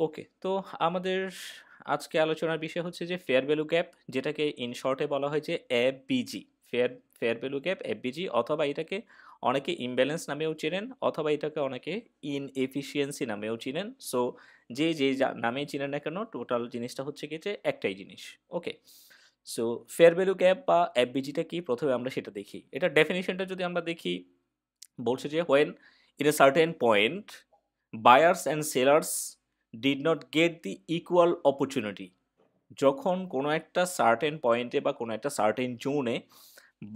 ওকে, তো আমাদের আজকে আলোচনার বিষয় হচ্ছে যে ফেয়ার ভ্যালু গ্যাপ, যেটাকে ইন শর্টে বলা হয় যে FBG. Fair fair value gap, FBG, অথবা এটাকে অনেকে ইমব্যালেন্স নামেও চেনেন, অথবা এটাকে অনেকে ইনএফিসিয়েন্সি নামেও চিনেন। সো যে নামেই চিনেন না কেন, টোটাল জিনিসটা হচ্ছে কি যে একটাই জিনিস। ওকে, সো ফেয়ার ভ্যালু গ্যাপ বা এফবিজিটা কি, প্রথমে আমরা সেটা দেখি। এটা ডেফিনিশনটা যদি আমরা দেখি, বলছে যে when in a certain point buyers and sellers did not get the equal opportunity. যখন কোনো একটা সার্টেন পয়েন্টে বা কোনো একটা সার্টেন জোনে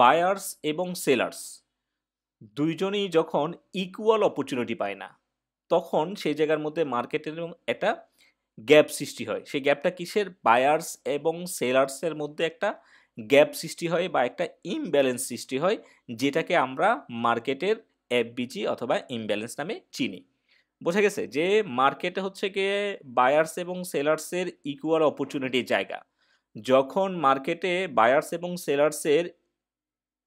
বায়ার্স এবং সেলার্স দুইজনই যখন ইকুয়াল অপরচুনিটি পায় না, তখন সেই জায়গার মধ্যে মার্কেটের একটা গ্যাপ সৃষ্টি হয়। সেই গ্যাপটা কিসের? বায়ার্স এবং সেলার্সের মধ্যে একটা গ্যাপ সৃষ্টি হয় বা একটা ইমব্যালেন্স সৃষ্টি হয়, যেটাকে আমরা মার্কেটের এফবিজি অথবা ইমব্যালেন্স নামে চিনি। বোঝা গেছে যে মার্কেটে হচ্ছে গিয়ে বায়ার্স এবং সেলার্সের ইকুয়াল অপরচুনিটির জায়গা। যখন মার্কেটে বায়ার্স এবং সেলার্সের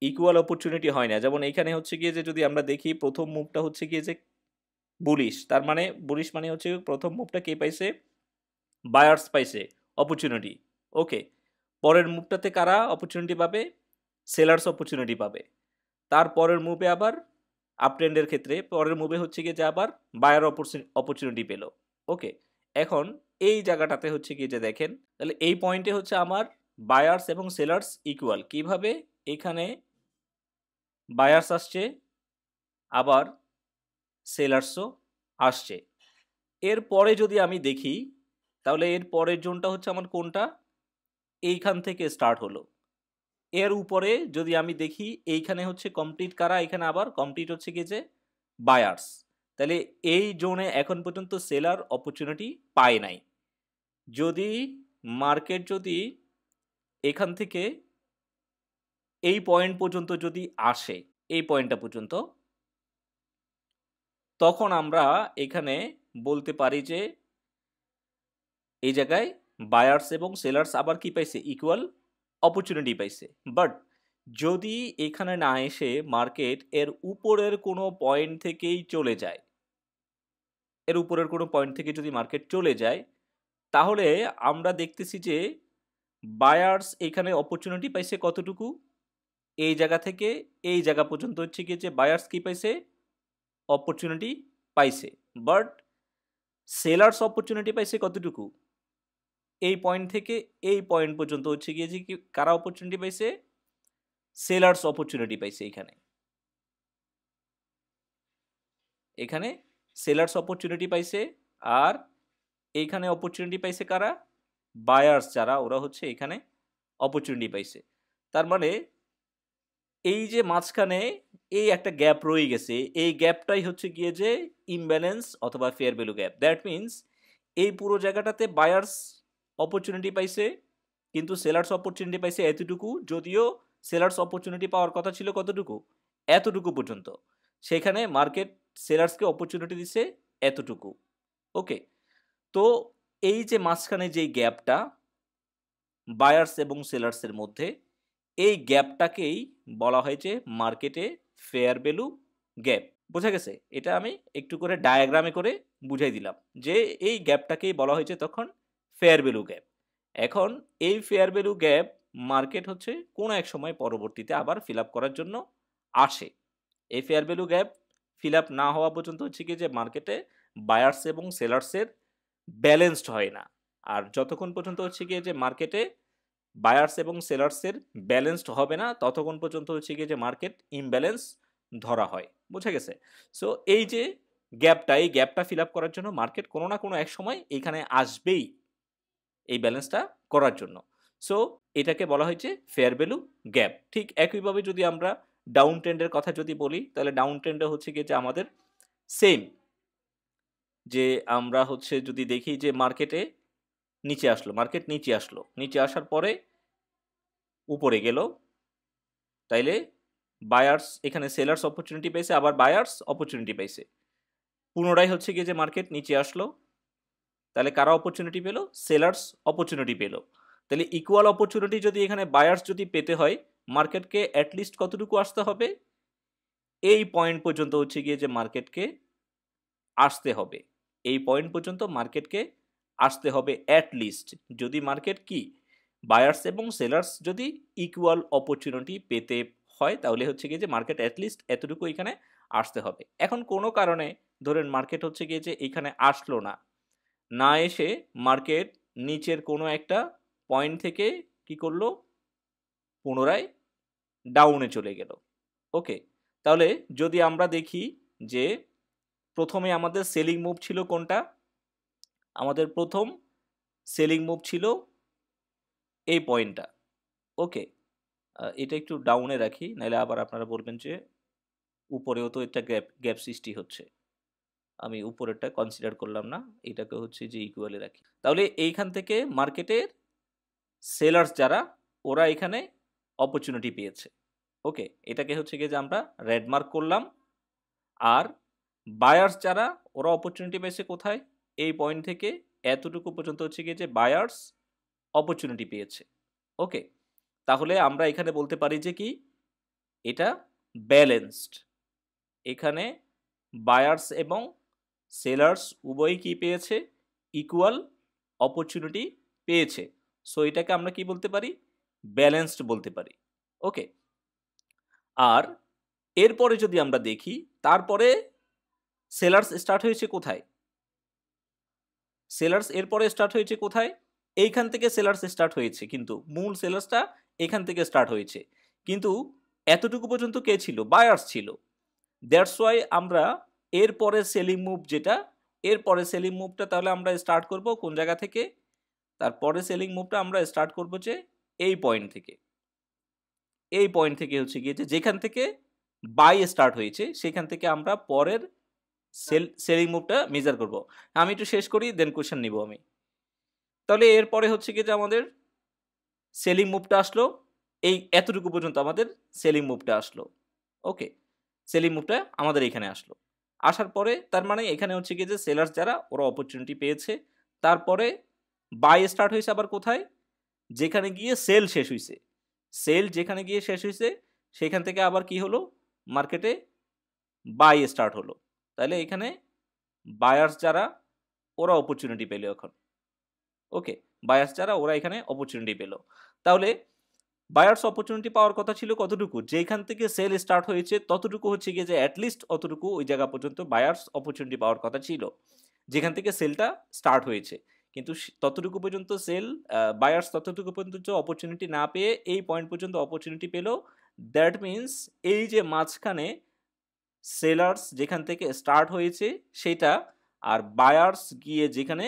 ইকুয়াল অপরচুনিটি হয় না, যেমন এইখানে হচ্ছে গিয়ে যে যদি আমরা দেখি প্রথম মুভটা হচ্ছে গিয়ে যে বুলিশ, তার মানে বুলিশ মানে হচ্ছে প্রথম মুভটা কে পাইছে? বায়ার্স পাইছে অপরচুনিটি। ওকে, পরের মুভটাতে কারা অপরচুনিটি পাবে? সেলার্স অপরচুনিটি পাবে। তার পরের মুভে আবার আপট্রেন্ডের ক্ষেত্রে পরের মুভে হচ্ছে গিয়ে যে আবার বায়ার অপরচুনিটি পেল। ওকে, এখন এই জায়গাটাতে হচ্ছে গিয়ে যে দেখেন, তাহলে এই পয়েন্টে হচ্ছে আমার বায়ার্স এবং সেলার্স ইকুয়াল। কিভাবে? এখানে বায়ার্স আসছে, আবার সেলার্সও আসছে। এরপরে যদি আমি দেখি, তাহলে এর পরের জোনটা হচ্ছে আমার কোনটা? এইখান থেকে স্টার্ট হলো। এর উপরে যদি আমি দেখি, এইখানে হচ্ছে কমপ্লিট কারা? এখানে আবার কমপ্লিট হচ্ছে গিয়ে যে বায়ার্স। তাহলে এই জোনে এখন পর্যন্ত সেলার অপরচুনিটি পায় নাই। যদি মার্কেট যদি এখান থেকে এই পয়েন্ট পর্যন্ত যদি আসে, এই পয়েন্টটা পর্যন্ত, তখন আমরা এখানে বলতে পারি যে এই জায়গায় বায়ার্স এবং সেলার্স আবার কি পাইছে? ইকুয়াল অপরচুনিটি পাইছে। বাট যদি এখানে না এসে মার্কেট এর উপরের কোনো পয়েন্ট থেকেই চলে যায়, এর উপরের কোনো পয়েন্ট থেকে যদি মার্কেট চলে যায়, তাহলে আমরা দেখতেছি যে বায়ার্স এখানে অপরচুনিটি পাইছে কতটুকু? এই জায়গা থেকে এই জায়গা পর্যন্ত হচ্ছে গিয়ে যে বায়ার্স কি পাইছে? অপরচুনিটি পাইছে। বাট সেলার্স অপরচুনিটি পাইছে কতটুকু? এই পয়েন্ট থেকে এই পয়েন্ট পর্যন্ত হচ্ছে গিয়ে যে কারা অপরচুনিটি পাইছে? সেলার্স অপরচুনিটি পাইছে। এখানে এখানে সেলার্স অপরচুনিটি পাইছে, আর এইখানে অপরচুনিটি পাইছে কারা? বায়ার্স যারা, ওরা হচ্ছে এখানে অপরচুনিটি পাইছে। তার মানে এই যে মাঝখানে এই একটা গ্যাপ রয়ে গেছে, এই গ্যাপটাই হচ্ছে গিয়ে যে ইমব্যালেন্স অথবা fair value gap. That means এই পুরো জায়গাটাতে বায়ার্স অপরচুনিটি পাইছে, কিন্তু সেলার্স অপরচুনিটি পাইছে এতটুকু, যদিও সেলার্স অপরচুনিটি পাওয়ার কথা ছিল কতটুকু? এতটুকু পর্যন্ত। সেখানে মার্কেট সেলার্সকে অপরচুনিটি দিছে এতটুকু। ওকে, তো এই যে মাঝখানে যেই গ্যাপটা বায়ার্স এবং সেলার্সের মধ্যে, এই গ্যাপটাকেই বলা হয় যে মার্কেটে ফেয়ার ভ্যালু গ্যাপ। বোঝা গেছে? এটা আমি একটু করে ডায়াগ্রামে করে বুঝাই দিলাম যে এই গ্যাপটাকেই বলা হয়েছে তখন ফেয়ার ভ্যালু গ্যাপ। এখন এই ফেয়ার ভ্যালু গ্যাপ মার্কেট হচ্ছে কোনো এক সময় পরবর্তীতে আবার ফিল আপ করার জন্য আসে। এই fair value gap fill up না হওয়া পর্যন্ত হচ্ছে কি যে মার্কেটে বায়ার্স এবং সেলার্সের ব্যালেন্সড হয় না। আর যতক্ষণ পর্যন্ত হচ্ছে গিয়ে যে মার্কেটে বায়ার্স এবং সেলার্সের ব্যালেন্সড হবে না, ততক্ষণ পর্যন্ত হচ্ছে গিয়ে যে মার্কেট ইমব্যালেন্স ধরা হয়। বোঝা গেছে? সো এই যে গ্যাপটা, এই গ্যাপটা ফিল আপ করার জন্য মার্কেট কোনো না কোনো এক সময় এইখানে আসবেই এই ব্যালেন্সটা করার জন্য। সো এটাকে বলা হয়েছে ফেয়ার ভ্যালু গ্যাপ। ঠিক একইভাবে যদি আমরা ডাউন ট্রেন্ডের কথা যদি বলি, তাহলে ডাউন ট্রেন্ডে হচ্ছে গিয়ে যে আমাদের সেম, যে আমরা হচ্ছে যদি দেখি যে মার্কেটে নিচে আসলো, মার্কেট নিচে আসলো, নিচে আসার পরে উপরে গেল, তাইলে বায়ার্স এখানে সেলার্স অপরচুনিটি পেয়েছে, আবার বায়ার্স অপরচুনিটি পাইছে। পুনরায় হচ্ছে গিয়ে যে মার্কেট নিচে আসলো, তাহলে কারা অপরচুনিটি পেল? সেলার্স অপরচুনিটি পেল। তাহলে ইকুয়াল অপরচুনিটি যদি এখানে বায়ার্স যদি পেতে হয়, মার্কেটকে অ্যাটলিস্ট কতটুকু আসতে হবে? এই পয়েন্ট পর্যন্ত হচ্ছে গিয়ে যে মার্কেটকে আসতে হবে। এই পয়েন্ট পর্যন্ত মার্কেটকে আসতে হবে অ্যাট লিস্ট, যদি মার্কেট কি বায়ার্স এবং সেলার্স যদি ইকুয়াল অপরচুনিটি পেতে হয়, তাহলে হচ্ছে গিয়ে যে মার্কেট অ্যাটলিস্ট এতটুকু এখানে আসতে হবে। এখন কোনো কারণে ধরেন মার্কেট হচ্ছে গিয়ে যে এখানে আসলো না, না এসে মার্কেট নিচের কোনো একটা পয়েন্ট থেকে কি করলো, পুনরায় ডাউনে চলে গেল। ওকে, তাহলে যদি আমরা দেখি যে প্রথমে আমাদের সেলিং মুভ ছিল কোনটা, আমাদের প্রথম সেলিং মুভ ছিল এই পয়েন্টটা। ওকে, এটা একটু ডাউনে রাখি, নাহলে আবার আপনারা বলবেন যে উপরেও তো একটা গ্যাপ গ্যাপ সৃষ্টি হচ্ছে। আমি উপরেরটা কনসিডার করলাম না, এটাকে হচ্ছে যে ইকুয়ালে রাখি। তাহলে এইখান থেকে মার্কেটের সেলার্স যারা, ওরা এখানে অপরচুনিটি পেয়েছে। ওকে, এটাকে হচ্ছে গিয়ে যে আমরা রেড মার্ক করলাম। আর বায়ার্স যারা, ওরা অপরচুনিটি পেয়েছে কোথায়, এই পয়েন্ট থেকে এতটুকু পর্যন্ত হচ্ছে গিয়ে যে বায়ার্স অপরচুনিটি পেয়েছে। ওকে, তাহলে আমরা এখানে বলতে পারি যে কি এটা ব্যালেন্সড। এখানে বায়ার্স এবং সেলার্স উভয়ই কি পেয়েছে, ইকুয়াল অপরচুনিটি পেয়েছে। সো এটাকে আমরা কি বলতে পারি, ব্যালেন্সড বলতে পারি। ওকে, আর এরপরে যদি আমরা দেখি, তারপরে সেলার্স স্টার্ট হয়েছে কোথায়, সেলার্স এরপরে স্টার্ট হয়েছে কোথায়, এইখান থেকে সেলার্স স্টার্ট হয়েছে, কিন্তু মূল সেলার্সটা এখান থেকে স্টার্ট হয়েছে, কিন্তু এতটুকু পর্যন্ত কে ছিল, বায়ার্স ছিল। দ্যাটস ওয়াই আমরা এরপরে সেলিং মুভ যেটা, এরপরে সেলিং মুভটা তাহলে আমরা স্টার্ট করব কোন জায়গা থেকে, তারপরে সেলিং মুভটা আমরা স্টার্ট করব যে এই পয়েন্ট থেকে। এই পয়েন্ট থেকে হচ্ছে গিয়ে যে যেখান থেকে বাই স্টার্ট হয়েছে, সেখান থেকে আমরা পরের সেলিং মুভটা মেজার করব। আমি একটু শেষ করি, দেন কোশ্চেন নিব আমি। তাহলে এরপরে হচ্ছে গিয়ে যে আমাদের সেলিং মুভটা আসলো, এই এতটুকু পর্যন্ত আমাদের সেলিং মুভটা আসলো। ওকে, সেলিং মুভটা আমাদের এখানে আসলো, আসার পরে তার মানে এখানে হচ্ছে গিয়ে যে সেলার্স যারা, ওরা অপরচুনিটি পেয়েছে। তারপরে বাই স্টার্ট হয়েছে আবার কোথায়, যেখানে গিয়ে সেল শেষ হয়েছে, সেল যেখানে গিয়ে শেষ হয়েছে সেখান থেকে আবার কি হলো, মার্কেটে বাই স্টার্ট হলো। তাহলে এখানে বায়ার্স যারা, ওরা অপরচুনিটি পেল এখন। ওকে, বায়ার্স যারা, ওরা এখানে অপরচুনিটি পেল। তাহলে বায়ার্স অপরচুনিটি পাওয়ার কথা ছিল কতটুকু, যেখান থেকে সেল স্টার্ট হয়েছে ততটুকু হচ্ছে গিয়ে যে অ্যাটলিস্ট অতটুকু ওই জায়গা পর্যন্ত বায়ার্স অপরচুনিটি পাওয়ার কথা ছিল, যেখান থেকে সেলটা স্টার্ট হয়েছে। কিন্তু ততটুকু পর্যন্ত সেল, বায়ার্স ততটুকু পর্যন্ত অপরচুনিটি না পেয়ে এই পয়েন্ট পর্যন্ত অপরচুনিটি পেল। দ্যাট মিনস এই যে মাঝখানে সেলার্স যেখান থেকে স্টার্ট হয়েছে সেটা, আর বায়ার্স গিয়ে যেখানে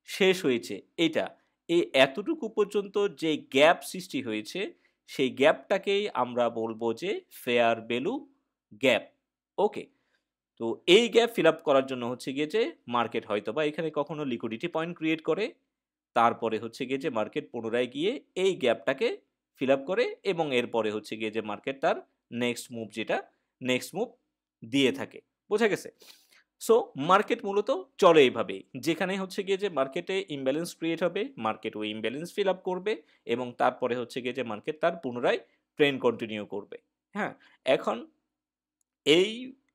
শেষ হয়েছে এইটা, এই এতটুকু পর্যন্ত যে গ্যাপ সৃষ্টি হয়েছে, সেই গ্যাপটাকেই আমরা বলবো যে ফেয়ার ভ্যালু গ্যাপ। ওকে, তো এই গ্যাপ ফিল আপ করার জন্য হচ্ছে গিয়ে যে মার্কেট হয়তো বা এখানে কখনো লিকুইডিটি পয়েন্ট ক্রিয়েট করে, তারপরে হচ্ছে গিয়ে যে মার্কেট পুনরায় গিয়ে এই গ্যাপটাকে ফিল আপ করে, এবং এরপরে হচ্ছে গিয়ে যে মার্কেট তার নেক্সট মুভ যেটা, নেক্সট মুভ দিয়ে থাকে। বোঝা গেছে? সো মার্কেট মূলত চলে এইভাবেই, যেখানে হচ্ছে গিয়ে যে মার্কেটে ইমব্যালেন্স ক্রিয়েট হবে, মার্কেট ওই ইমব্যালেন্স ফিল আপ করবে, এবং তারপরে হচ্ছে গিয়ে যে মার্কেট তার পুনরায় ট্রেন্ড কন্টিনিউ করবে। হ্যাঁ, এখন এই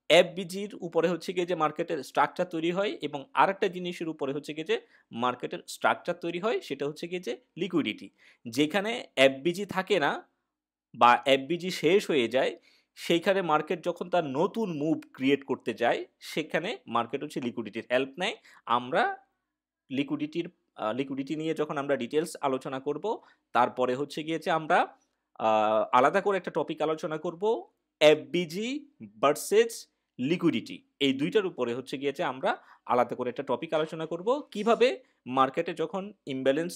এফবিজির উপরে হচ্ছে গিয়ে যে মার্কেটের স্ট্রাকচার তৈরি হয়, এবং আরেকটা জিনিসের উপরে হচ্ছে গিয়ে যে মার্কেটের স্ট্রাকচার তৈরি হয়, সেটা হচ্ছে গিয়ে যে লিকুইডিটি। যেখানে এফবিজি থাকে না বা এফবিজি শেষ হয়ে যায়, সেইখানে মার্কেট যখন তার নতুন মুভ ক্রিয়েট করতে যায়, সেখানে মার্কেট হচ্ছে লিকুইডিটির হেল্প নেয়। আমরা লিকুইডিটি নিয়ে যখন আমরা ডিটেলস আলোচনা করব, তারপরে হচ্ছে গিয়েছে আমরা আলাদা করে একটা টপিক আলোচনা করব, এফবিজি ভার্সেস লিকুইডিটি। এই দুইটার উপরে হচ্ছে গিয়েছে আমরা আলাদা করে একটা টপিক আলোচনা করব, কিভাবে মার্কেটে যখন ইমব্যালেন্স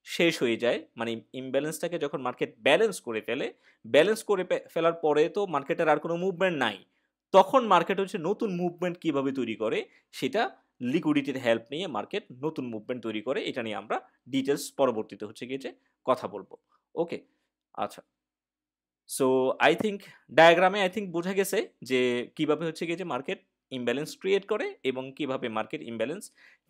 শেষ হয়ে যায়, মানে ইমব্যালেন্সটাকে যখন মার্কেট ব্যালেন্স করে ফেলে, ব্যালেন্স করে ফেলার পরে তো মার্কেটের আর কোনো মুভমেন্ট নাই, তখন মার্কেট হচ্ছে নতুন মুভমেন্ট কিভাবে তৈরি করে, সেটা লিকুইডিটির হেল্প নিয়ে মার্কেট নতুন মুভমেন্ট তৈরি করে। এটা নিয়ে আমরা ডিটেলস পরবর্তীতে হচ্ছে গিয়ে যে কথা বলবো। ওকে, আচ্ছা। সো আই থিঙ্ক ডায়াগ্রামে বোঝা গেছে যে কিভাবে হচ্ছে গিয়ে যে মার্কেট ইমব্যালেন্স ক্রিয়েট করে এবং কিভাবে মার্কেট ইমব্যালেন্স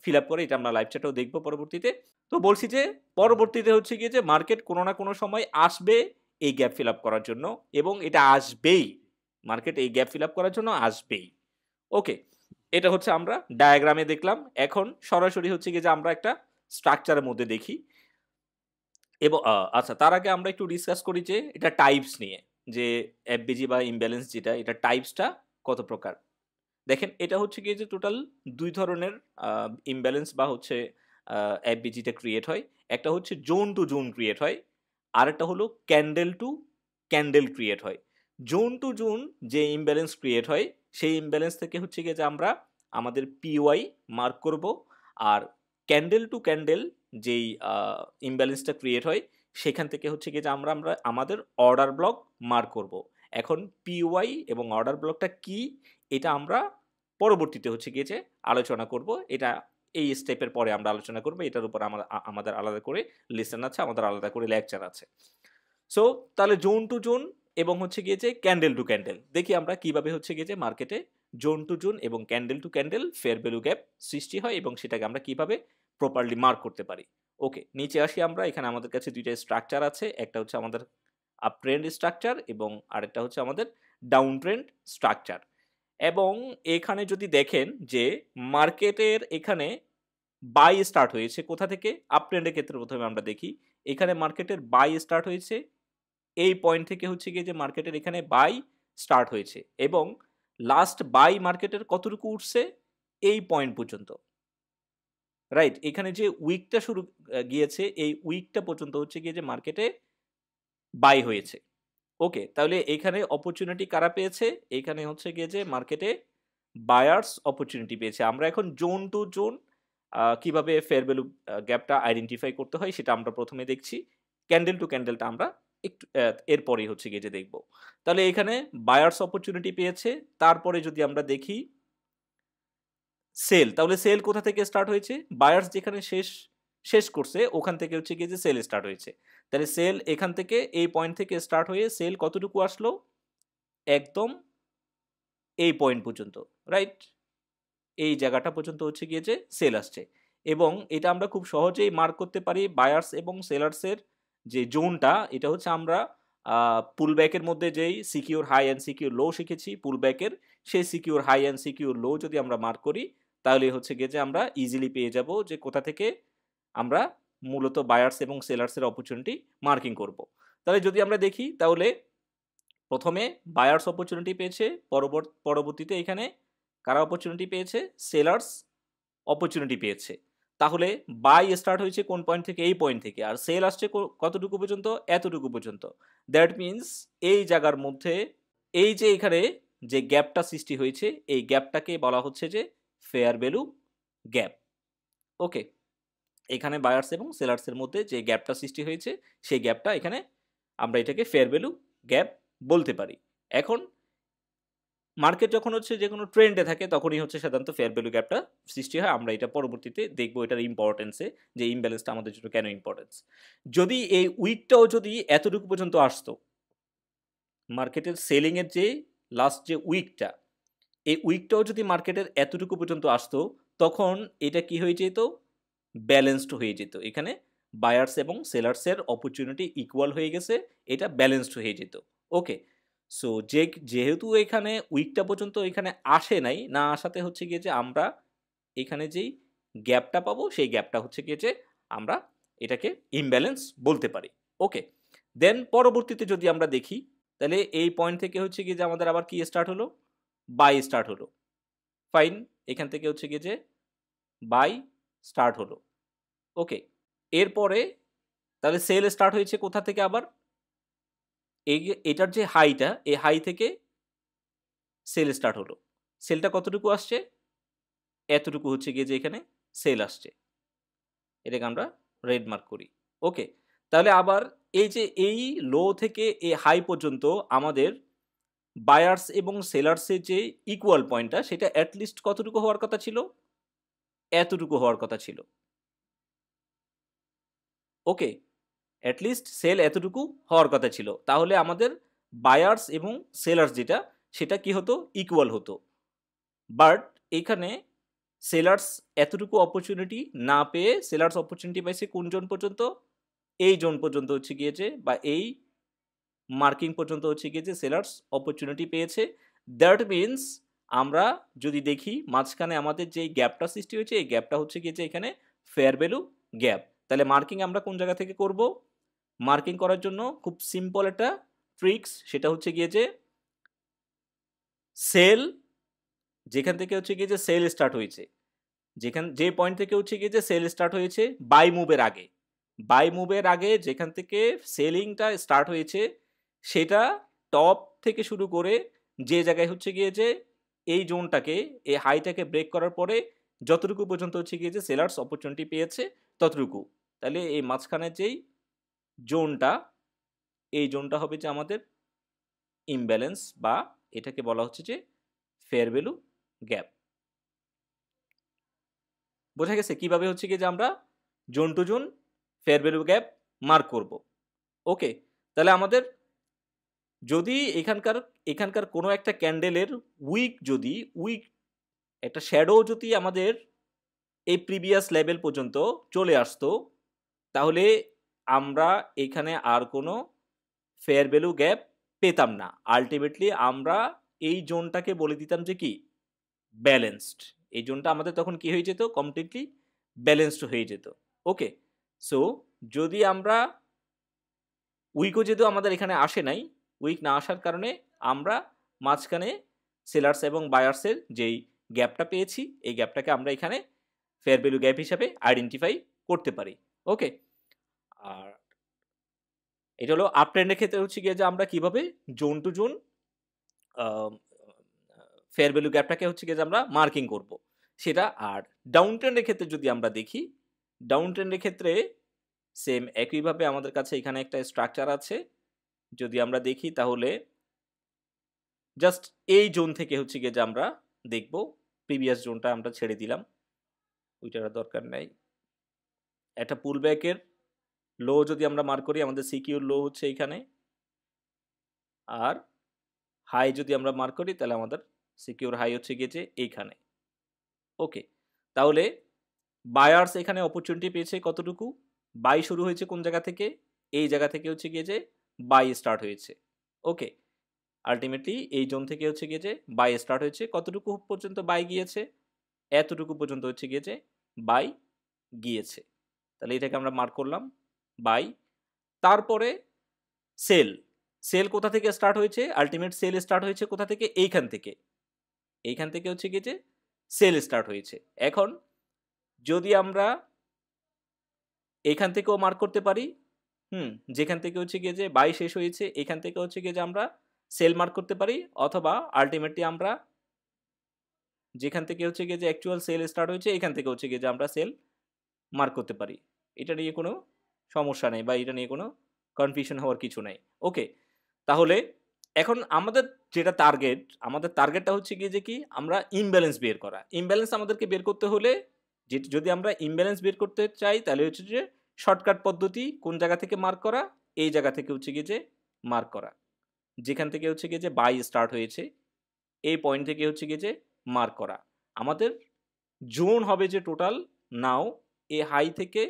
ফিল আপ করে। এটা আমরা লাইভ চ্যাটেও দেখবো পরবর্তীতে। তো বলছি যে পরবর্তীতে হচ্ছে গিয়ে যে মার্কেট কোনো না কোনো সময় আসবে এই গ্যাপ ফিল আপ করার জন্য, এবং এটা আসবেই, মার্কেট এই গ্যাপ ফিল আপ করার জন্য আসবেই। ওকে, এটা হচ্ছে আমরা ডায়াগ্রামে দেখলাম। এখন সরাসরি হচ্ছে গিয়ে যে আমরা একটা স্ট্রাকচারের মধ্যে দেখি এবং আচ্ছা তার আগে আমরা একটু ডিসকাস করি যে এটা টাইপস নিয়ে, যে এফবিজি বা ইমব্যালেন্স যেটা, এটা টাইপসটা কত প্রকার। দেখেন এটা হচ্ছে গিয়ে যে টোটাল ২ ধরনের ইমব্যালেন্স বা হচ্ছে এফবিজিটা ক্রিয়েট হয়। একটা হচ্ছে জোন টু জোন ক্রিয়েট হয়, আরেকটা হলো ক্যান্ডেল টু ক্যান্ডেল ক্রিয়েট হয়। জোন টু জোন যে ইমব্যালেন্স ক্রিয়েট হয় সেই ইমব্যালেন্স থেকে হচ্ছে গিয়ে যে আমরা আমাদের পিওয়াই মার্ক করব, আর ক্যান্ডেল টু ক্যান্ডেল যেই ইমব্যালেন্সটা ক্রিয়েট হয় সেখান থেকে হচ্ছে গিয়ে যে আমরা আমরা আমাদের অর্ডার ব্লক মার্ক করব। এখন পিওয়াই এবং অর্ডার ব্লকটা কি এটা আমরা পরবর্তীতে হচ্ছে গিয়ে যে আলোচনা করব। এটা এই স্টেপের পরে আমরা আলোচনা করব, এটার উপর আমাদের আলাদা করে লেসন আছে, আমাদের আলাদা করে লেকচার আছে। সো তাহলে জোন টু জোন এবং হচ্ছে গিয়ে যে ক্যান্ডেল টু ক্যান্ডেল দেখি আমরা কিভাবে হচ্ছে গিয়ে যে মার্কেটে জোন টু জোন এবং candle to candle fair value gap সৃষ্টি হয় এবং সেটাকে আমরা কিভাবে প্রপারলি মার্ক করতে পারি। ওকে, নিচে আসি আমরা। এখানে আমাদের কাছে দুইটা স্ট্রাকচার আছে, একটা হচ্ছে আমাদের আপ ট্রেন্ড স্ট্রাকচার এবং আরেকটা হচ্ছে আমাদের ডাউন ট্রেন্ড স্ট্রাকচার। এবং এখানে যদি দেখেন যে মার্কেটের এখানে বাই স্টার্ট হয়েছে কোথা থেকে, আপ ট্রেন্ডের ক্ষেত্রে প্রথমে আমরা দেখি এখানে মার্কেটের বাই স্টার্ট হয়েছে এই পয়েন্ট থেকে হচ্ছে গিয়ে যে মার্কেটের এখানে বাই স্টার্ট হয়েছে এবং লাস্ট বাই মার্কেটের কতটুকু উঠছে এই পয়েন্ট পর্যন্ত, রাইট। এখানে যে উইকটা শুরু গিয়েছে এই উইকটা পর্যন্ত হচ্ছে গিয়ে যে মার্কেটে বাই হয়েছে। ওকে, তাহলে এখানে অপরচুনিটি কারা পেয়েছে, এখানে হচ্ছে গিয়ে যে মার্কেটে বায়ার্স অপরচুনিটি পেয়েছে। আমরা এখন জোন টু জোন কিভাবে ফেয়ার ভ্যালু গ্যাপটা আইডেন্টিফাই করতে হয় সেটা আমরা প্রথমে দেখছি, ক্যান্ডেল টু ক্যান্ডেলটা আমরা একটু এরপরেই হচ্ছে গিয়ে যে দেখব। তাহলে এখানে বায়ার্স অপরচুনিটি পেয়েছে। তারপরে যদি আমরা দেখি সেল, তাহলে সেল কোথা থেকে স্টার্ট হয়েছে, বায়ার্স যেখানে শেষ শেষ করছে ওখান থেকে হচ্ছে গিয়ে যে সেল স্টার্ট হয়েছে। তাহলে সেল এখান থেকে এই পয়েন্ট থেকে স্টার্ট হয়ে সেল কতটুকু আসলো, একদম এই পয়েন্ট পর্যন্ত, রাইট। এই জায়গাটা পর্যন্ত হচ্ছে গিয়ে যে সেল আসছে এবং এটা আমরা খুব সহজেই মার্ক করতে পারি বায়ার্স এবং সেলার্সের যে জোনটা, এটা হচ্ছে আমরা পুলব্যাকের মধ্যে যেই সিকিউর হাই অ্যান্ড সিকিউর লো শিখেছি পুলব্যাকের, সেই সিকিউর হাই অ্যান্ড সিকিউর লো যদি আমরা মার্ক করি তাহলে হচ্ছে গিয়ে যে আমরা ইজিলি পেয়ে যাব যে কোথা থেকে আমরা মূলত বায়ার্স এবং সেলার্সের অপরচুনিটি মার্কিং করব। তাহলে যদি আমরা দেখি তাহলে প্রথমে বায়ার্স অপরচুনিটি পেয়েছে, পরবর্তীতে এখানে কারা অপরচুনিটি পেয়েছে, সেলার্স অপরচুনিটি পেয়েছে। তাহলে বাই স্টার্ট হয়েছে কোন পয়েন্ট থেকে, এই পয়েন্ট থেকে, আর সেল আসছে কতটুকু পর্যন্ত, এতটুকু পর্যন্ত। দ্যাট মিনস এই জায়গার মধ্যে এই যে এখানে যে গ্যাপটা সৃষ্টি হয়েছে এই গ্যাপটাকে বলা হচ্ছে যে ফেয়ার ভ্যালু গ্যাপ। ওকে, এখানে বায়ার্স এবং সেলার্সের মধ্যে যে গ্যাপটা সৃষ্টি হয়েছে সেই গ্যাপটা এখানে আমরা এটাকে ফেয়ার ভ্যালু গ্যাপ বলতে পারি। এখন মার্কেট যখন হচ্ছে যে কোনো ট্রেন্ডে থাকে তখনই হচ্ছে সাধারণত ফেয়ার ভ্যালু গ্যাপটা সৃষ্টি হয়। আমরা এটা পরবর্তীতে দেখবো এটার ইম্পর্টেন্সে, যে ইমব্যালেন্সটা আমাদের জন্য কেন ইম্পর্টেন্স। যদি এই উইকটাও যদি এতটুকু পর্যন্ত আসতো, মার্কেটের সেলিংয়ের যে লাস্ট যে উইকটা, এই উইকটাও যদি মার্কেটের এতটুকু পর্যন্ত আসতো তখন এটা কি হয়ে যেত, ব্যালেন্সড হয়ে যেত। এখানে বায়ার্স এবং সেলার্সের অপরচুনিটি ইকুয়াল হয়ে গেছে, এটা ব্যালেন্সড হয়ে যেত। ওকে, সো যেহেতু এখানে উইকটা পর্যন্ত এখানে আসে নাই, না আসাতে হচ্ছে গিয়ে যে আমরা এখানে যেই গ্যাপটা পাবো সেই গ্যাপটা হচ্ছে গিয়ে যে আমরা এটাকে ইমব্যালেন্স বলতে পারি। ওকে, দেন পরবর্তীতে যদি আমরা দেখি তাহলে এই পয়েন্ট থেকে হচ্ছে গিয়ে যে আমাদের আবার কি স্টার্ট হলো, বাই স্টার্ট হলো। ফাইন, এখান থেকে হচ্ছে গিয়ে যে বাই স্টার্ট হলো। ওকে, এরপরে তাহলে সেল স্টার্ট হয়েছে কোথা থেকে, আবার এটার যে হাইটা, এই হাই থেকে সেল স্টার্ট হলো। সেলটা কতটুকু আসছে, এতটুকু হচ্ছে গিয়ে যে এখানে সেল আসছে, এটাকে আমরা রেড মার্ক করি। ওকে, তাহলে আবার এই যে এই লো থেকে এই হাই পর্যন্ত আমাদের বায়ার্স এবং সেলার্সের যে ইকুয়াল পয়েন্টটা সেটা অ্যাটলিস্ট কতটুকু হওয়ার কথা ছিল, এতটুকু হওয়ার কথা ছিল। ওকে, অ্যাটলিস্ট সেল এতটুকু হওয়ার কথা ছিল, তাহলে আমাদের বায়ার্স এবং সেলার্স যেটা সেটা কি হতো, ইকুয়াল হতো। বাট এখানে সেলার্স এতটুকু অপরচুনিটি না পেয়ে সেলার্স অপরচুনিটি পাইছে কোন জোন পর্যন্ত, এই জোন পর্যন্ত হচ্ছে গিয়েছে, বা এই মার্কিং পর্যন্ত হচ্ছে গিয়ে যে সেলার্স অপরচুনিটি পেয়েছে। দ্যাট মিনস আমরা যদি দেখি মাঝখানে আমাদের যে গ্যাপটা সৃষ্টি হয়েছে এই গ্যাপটা হচ্ছে গিয়ে যে এখানে ফেয়ার ভ্যালু গ্যাপ। তাহলে মার্কিং আমরা কোন জায়গা থেকে করব? মার্কিং করার জন্য খুব সিম্পল একটা ট্রিক্স, সেটা হচ্ছে গিয়ে যে সেল যেখান থেকে হচ্ছে গিয়ে যে সেল স্টার্ট হয়েছে, যে পয়েন্ট থেকে হচ্ছে গিয়ে যে সেল স্টার্ট হয়েছে বাই মুভের আগে, বাই মুভের আগে যেখান থেকে সেলিংটা স্টার্ট হয়েছে সেটা টপ থেকে শুরু করে যে জায়গায় হচ্ছে গিয়ে যে এই জোনটাকে, এই হাইটাকে ব্রেক করার পরে যতটুকু পর্যন্ত হচ্ছে গিয়ে যে সেলার্স অপরচুনিটি পেয়েছে ততটুকু। তাহলে এই মাঝখানের যেই জোনটা, এই জোনটা হবে যে আমাদের ইমব্যালেন্স, বা এটাকে বলা হচ্ছে যে ফেয়ার ভ্যালু গ্যাপ। বোঝা গেছে কিভাবে হচ্ছে কি যে আমরা zone to zone fair value gap mark করব। ওকে, তাহলে আমাদের যদি এখানকার এখানকার কোনো একটা ক্যান্ডেলের উইক একটা শ্যাডো যদি আমাদের এই প্রিভিয়াস লেভেল পর্যন্ত চলে আসতো, তাহলে আমরা এখানে আর কোনো ফেয়ার ভ্যালু গ্যাপ পেতাম না। আলটিমেটলি আমরা এই জোনটাকে বলে দিতাম যে কি ব্যালেন্সড। এই জোনটা আমাদের তখন কি হয়ে যেত? কমপ্লিটলি ব্যালেন্সড হয়ে যেত। ওকে, সো যদি আমরা উইকও যেহেতু আমাদের এখানে আসে নাই, উইক না আসার কারণে আমরা মাঝখানে সেলার্স এবং বায়ার্সের যেই গ্যাপটা পেয়েছি, এই গ্যাপটাকে আমরা এখানে ফেয়ার ভ্যালু গ্যাপ হিসাবে আইডেন্টিফাই করতে পারি। ওকে, আর এটা হলো আপ ট্রেন্ডের ক্ষেত্রে হচ্ছে গিয়ে যে আমরা কিভাবে zone to zone fair value গ্যাপটাকে হচ্ছে গিয়ে যে আমরা মার্কিং করব সেটা। আর ডাউন ট্রেন্ডের ক্ষেত্রে যদি আমরা দেখি, ডাউন ট্রেন্ডের ক্ষেত্রে সেম একইভাবে আমাদের কাছে এখানে একটা স্ট্রাকচার আছে। যদি আমরা দেখি তাহলে জাস্ট এই জোন থেকে হচ্ছে গিয়ে যে আমরা দেখব, প্রিভিয়াস জোনটা আমরা ছেড়ে দিলাম, ওইটার দরকার নাই। একটা পুল ব্যাকের লো যদি আমরা মার্ক করি, আমাদের সিকিউর লো হচ্ছে এইখানে, আর হাই যদি আমরা মার্ক করি তাহলে আমাদের সিকিউর হাই হচ্ছে গিয়ে যে এইখানে। ওকে, তাহলে বায়ার্স এখানে অপরচুনিটি পেয়েছে কতটুকু? বাই শুরু হয়েছে কোন জায়গা থেকে? এই জায়গা থেকে হচ্ছে গিয়ে যে বাই স্টার্ট হয়েছে। ওকে, আলটিমেটলি এই জোন থেকে হচ্ছে গিয়ে যে বাই স্টার্ট হয়েছে, কতটুকু পর্যন্ত বাই গিয়েছে? এতটুকু পর্যন্ত হচ্ছে গিয়ে যে বাই গিয়েছে। তাহলে এটাকে আমরা মার্ক করলাম বাই। তারপরে সেল, সেল কোথা থেকে স্টার্ট হয়েছে? আলটিমেট সেল স্টার্ট হয়েছে কোথা থেকে? এইখান থেকে, এইখান থেকে হচ্ছে গিয়ে যে সেল স্টার্ট হয়েছে। এখন যদি আমরা এখান থেকেও মার্ক করতে পারি, যেখান থেকে হচ্ছে গিয়ে যে বাই শেষ হয়েছে এখান থেকে হচ্ছে গিয়ে যে আমরা সেল মার্ক করতে পারি, অথবা আলটিমেটলি আমরা যেখান থেকে হচ্ছে গিয়ে যে অ্যাকচুয়াল সেল স্টার্ট হয়েছে এখান থেকে হচ্ছে গিয়ে যে আমরা সেল মার্ক করতে পারি। এটা নিয়ে কোনো সমস্যা নেই, বা এটা নিয়ে কোনো কনফিউশন হওয়ার কিছু নাই। ওকে, তাহলে এখন আমাদের যেটা টার্গেট, আমাদের টার্গেটটা হচ্ছে গিয়ে যে কি আমরা ইমব্যালেন্স বের করা। ইমব্যালেন্স আমাদেরকে বের করতে হলে, যদি আমরা ইমব্যালেন্স বের করতে চাই তাহলে হচ্ছে যে শর্টকাট পদ্ধতি কোন জায়গা থেকে মার্ক করা? এই জায়গা থেকে হচ্ছে গিয়ে যে মার্ক করা, যেখান থেকে হচ্ছে গিয়ে যে বাই স্টার্ট হয়েছে এই পয়েন্ট থেকে হচ্ছে গিয়ে যে মার্ক করা। আমাদের জোন হবে যে টোটাল নাও এ হাই থেকে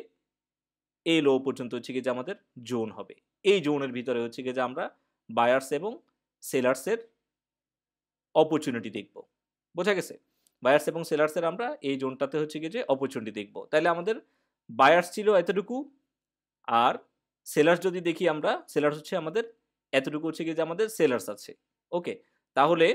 এই লো পর্যন্ত হচ্ছে গিয়ে যে আমাদের জোন হবে। এই জোনের ভিতরে হচ্ছে গিয়ে যে আমরা বায়ার্স এবং সেলার্সের অপরচুনিটি দেখব। বোঝা গেছে? বায়ার্স এবং সেলার্সের আমরা এই জোনটাতে হচ্ছে গিয়ে যে অপরচুনিটি দেখব। তাহলে আমাদের বায়ার্স ছিল এতটুকু, আর সেলার্স যদি দেখি আমরা, সেলার্স হচ্ছে আমাদের এতটুকু হচ্ছে গিয়ে যে আমাদের সেলার্স আছে। ওকে, তাহলে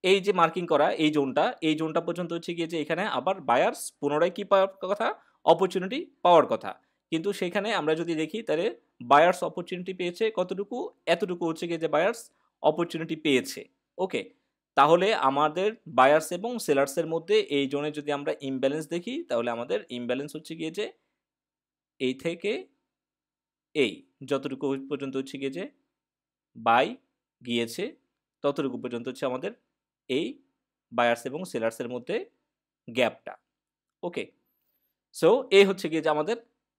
এই যে মার্কিং করা এই জোনটা পর্যন্ত হচ্ছে গিয়ে যে এখানে আবার বায়ার্স পুনরায় কি পাওয়ার কথা? অপরচুনিটি পাওয়ার কথা। কিন্তু সেখানে আমরা যদি দেখি তাহলে বায়ার্স অপরচুনিটি পেয়েছে কতটুকু? এতটুকু হচ্ছে গিয়ে যে বায়ার্স অপরচুনিটি পেয়েছে। ওকে, তাহলে আমাদের বায়ার্স এবং সেলার্সের মধ্যে এই জোনে যদি আমরা ইমব্যালেন্স দেখি, তাহলে আমাদের ইমব্যালেন্স হচ্ছে গিয়ে যে এই থেকে এই যতটুকু পর্যন্ত হচ্ছে গিয়ে যে বাই গিয়েছে ততটুকু পর্যন্ত হচ্ছে আমাদের এই বায়ার্স এবং সেলার্সের মধ্যে গ্যাপটা। ওকে, সো এই হচ্ছে গিয়ে যে আমাদের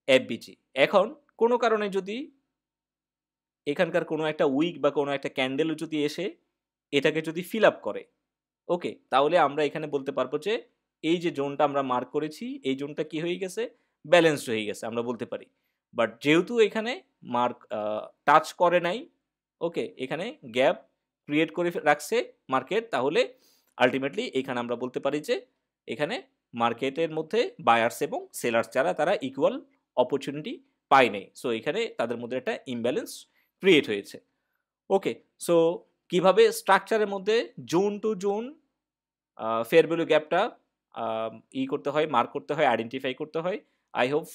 এফবিজি। এখন কোনো কারণে যদি এখানকার কোনো একটা উইক বা কোনো একটা ক্যান্ডেল যদি এসে এটাকে যদি ফিল আপ করে, ওকে, তাহলে আমরা এখানে বলতে পারবো যে এই যে জোনটা আমরা মার্ক করেছি এই জোনটা কি হয়ে গেছে? ব্যালেন্সড হয়ে গেছে আমরা বলতে পারি। বাট যেহেতু এখানে মার্ক টাচ করে নাই, ওকে, এখানে গ্যাপ ক্রিয়েট করে রাখছে মার্কেট, তাহলে আলটিমেটলি এখানে আমরা বলতে পারি যে এখানে মার্কেটের মধ্যে বায়ার্স এবং সেলার্স যারা তারা ইকুয়াল অপরচুনিটি পায় নাই। সো এখানে তাদের মধ্যে একটা ইমব্যালেন্স ক্রিয়েট হয়েছে। ওকে, সো কিভাবে স্ট্রাকচারের মধ্যে zone to zone fair value গ্যাপটা করতে হয়, মার্ক করতে হয়, আইডেন্টিফাই করতে হয়। আই হোপ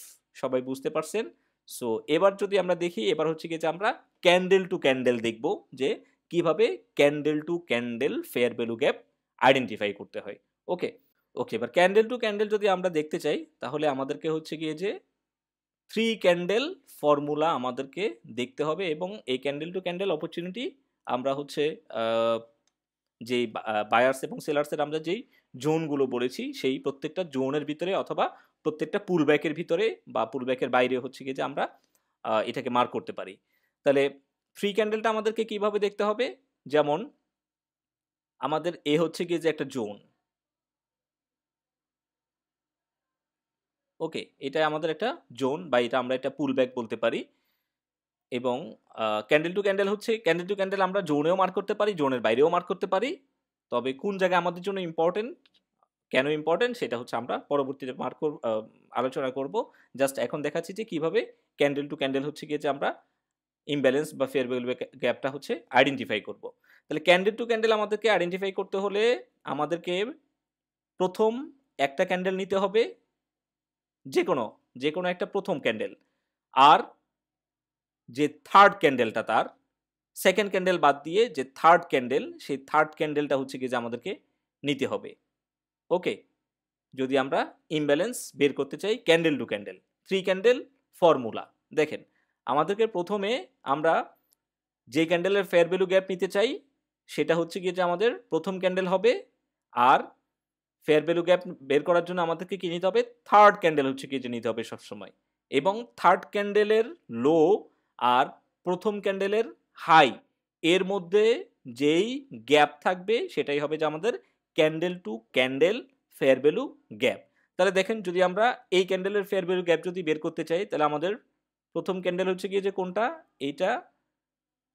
সবাই বুঝতে পারছেন। সো এবার যদি আমরা দেখি, এবার হচ্ছে গিয়ে যে আমরা ক্যান্ডেল টু ক্যান্ডেল দেখব যে কিভাবে candle to candle fair value gap identify করতে হয়। ওকে, ওকে, এবার ক্যান্ডেল টু ক্যান্ডেল যদি আমরা দেখতে চাই তাহলে আমাদেরকে হচ্ছে গিয়ে যে 3 ক্যান্ডেল ফর্মুলা আমাদেরকে দেখতে হবে এবং এই ক্যান্ডেল টু ক্যান্ডেল অপরচুনিটি আমরা হচ্ছে যেই বায়ার্স এবং সেলার্সের আমরা যেই জোনগুলো বলেছি সেই প্রত্যেকটা জোনের ভিতরে অথবা প্রত্যেকটা পুলব্যাকের ভিতরে বা পুলব্যাকের বাইরে হচ্ছে গিয়ে যে আমরা এটাকে মার্ক করতে পারি। তাহলে 3 ক্যান্ডেলটা আমাদেরকে কিভাবে দেখতে হবে? যেমন আমাদের এ হচ্ছে গিয়ে যে একটা জোন। ওকে, এটা আমাদের একটা জোন বা এটা আমরা একটা পুলব্যাক বলতে পারি। এবং ক্যান্ডেল টু ক্যান্ডেল হচ্ছে ক্যান্ডেল টু ক্যান্ডেল আমরা জোনেও মার্ক করতে পারি, জোনের বাইরেও মার্ক করতে পারি। তবে কোন জায়গায় আমাদের জন্য ইম্পর্টেন্ট, কেন ইম্পর্টেন্ট সেটা হচ্ছে আমরা পরবর্তীতে আলোচনা করব। জাস্ট এখন দেখাচ্ছি যে কিভাবে ক্যান্ডেল টু ক্যান্ডেল হচ্ছে গিয়ে যে আমরা ইমব্যালেন্স বা ফেয়ার ভ্যালু গ্যাপটা হচ্ছে আইডেন্টিফাই করব। তাহলে ক্যান্ডেল টু ক্যান্ডেল আমাদেরকে আইডেন্টিফাই করতে হলে আমাদেরকে প্রথম একটা ক্যান্ডেল নিতে হবে, যে কোনো একটা প্রথম ক্যান্ডেল। আর যে থার্ড ক্যান্ডেলটা তার সেকেন্ড ক্যান্ডেল বাদ দিয়ে যে থার্ড ক্যান্ডেল, সেই থার্ড ক্যান্ডেলটা হচ্ছে কি যে আমাদেরকে নিতে হবে। ওকে, যদি আমরা ইমব্যালেন্স বের করতে চাই candle to candle, 3 candle formula দেখেন। আমাদেরকে প্রথমে আমরা যে ক্যান্ডেলের ফেয়ার ভ্যালু গ্যাপ নিতে চাই সেটা হচ্ছে গিয়ে যে আমাদের প্রথম ক্যান্ডেল হবে। আর ফেয়ার ভ্যালু গ্যাপ বের করার জন্য আমাদেরকে কি নিতে হবে? থার্ড ক্যান্ডেল হচ্ছে কি যে নিতে হবে সবসময়। এবং থার্ড ক্যান্ডেলের লো আর প্রথম ক্যান্ডেলের হাই এর মধ্যে যেই গ্যাপ থাকবে সেটাই হবে যে আমাদের candle to candle fair value gap. তাহলে দেখেন, যদি আমরা এই ক্যান্ডেলের ফেয়ার ভ্যালু গ্যাপ যদি বের করতে চাই তাহলে আমাদের প্রথম ক্যান্ডেল হচ্ছে গিয়ে যে কোনটা? এইটা।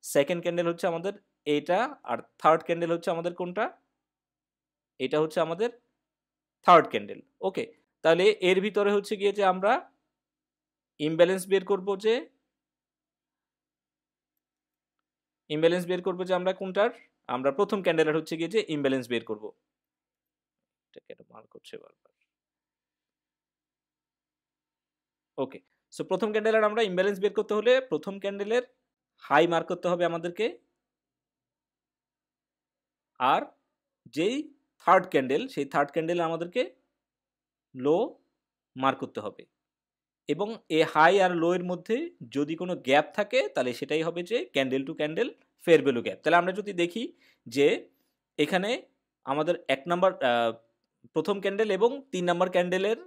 সেকেন্ড ক্যান্ডেল হচ্ছে আমাদের এইটা। আর থার্ড ক্যান্ডেল হচ্ছে আমাদের কোনটা? এটা হচ্ছে আমাদের থার্ড ক্যান্ডেল। ওকে, তাহলে এর ভিতরে হচ্ছে গিয়ে যে আমরা ইমব্যালেন্স বের করব যে আমরা কোনটার? আমরা প্রথম ক্যান্ডেলের হচ্ছে গিয়ে যে ইমব্যালেন্স বের করব। এটা কেন মার্ক হচ্ছে বারবার? ওকে, সো প্রথম ক্যান্ডেলের আমরা ইমব্যালেন্স বের করতে হলে প্রথম ক্যান্ডেলের হাই মার্ক করতে হবে আমাদেরকে। আর যেই থার্ড ক্যান্ডেল, সেই থার্ড ক্যান্ডেল আমাদেরকে লো মার্ক করতে হবে। এবং এ হাই আর লো এর মধ্যে যদি কোনো গ্যাপ থাকে তাহলে সেটাই হবে যে candle to candle fair value gap. তাহলে আমরা যদি দেখি যে এখানে আমাদের প্রথম ক্যান্ডেল এবং 3 নাম্বার ক্যান্ডেলের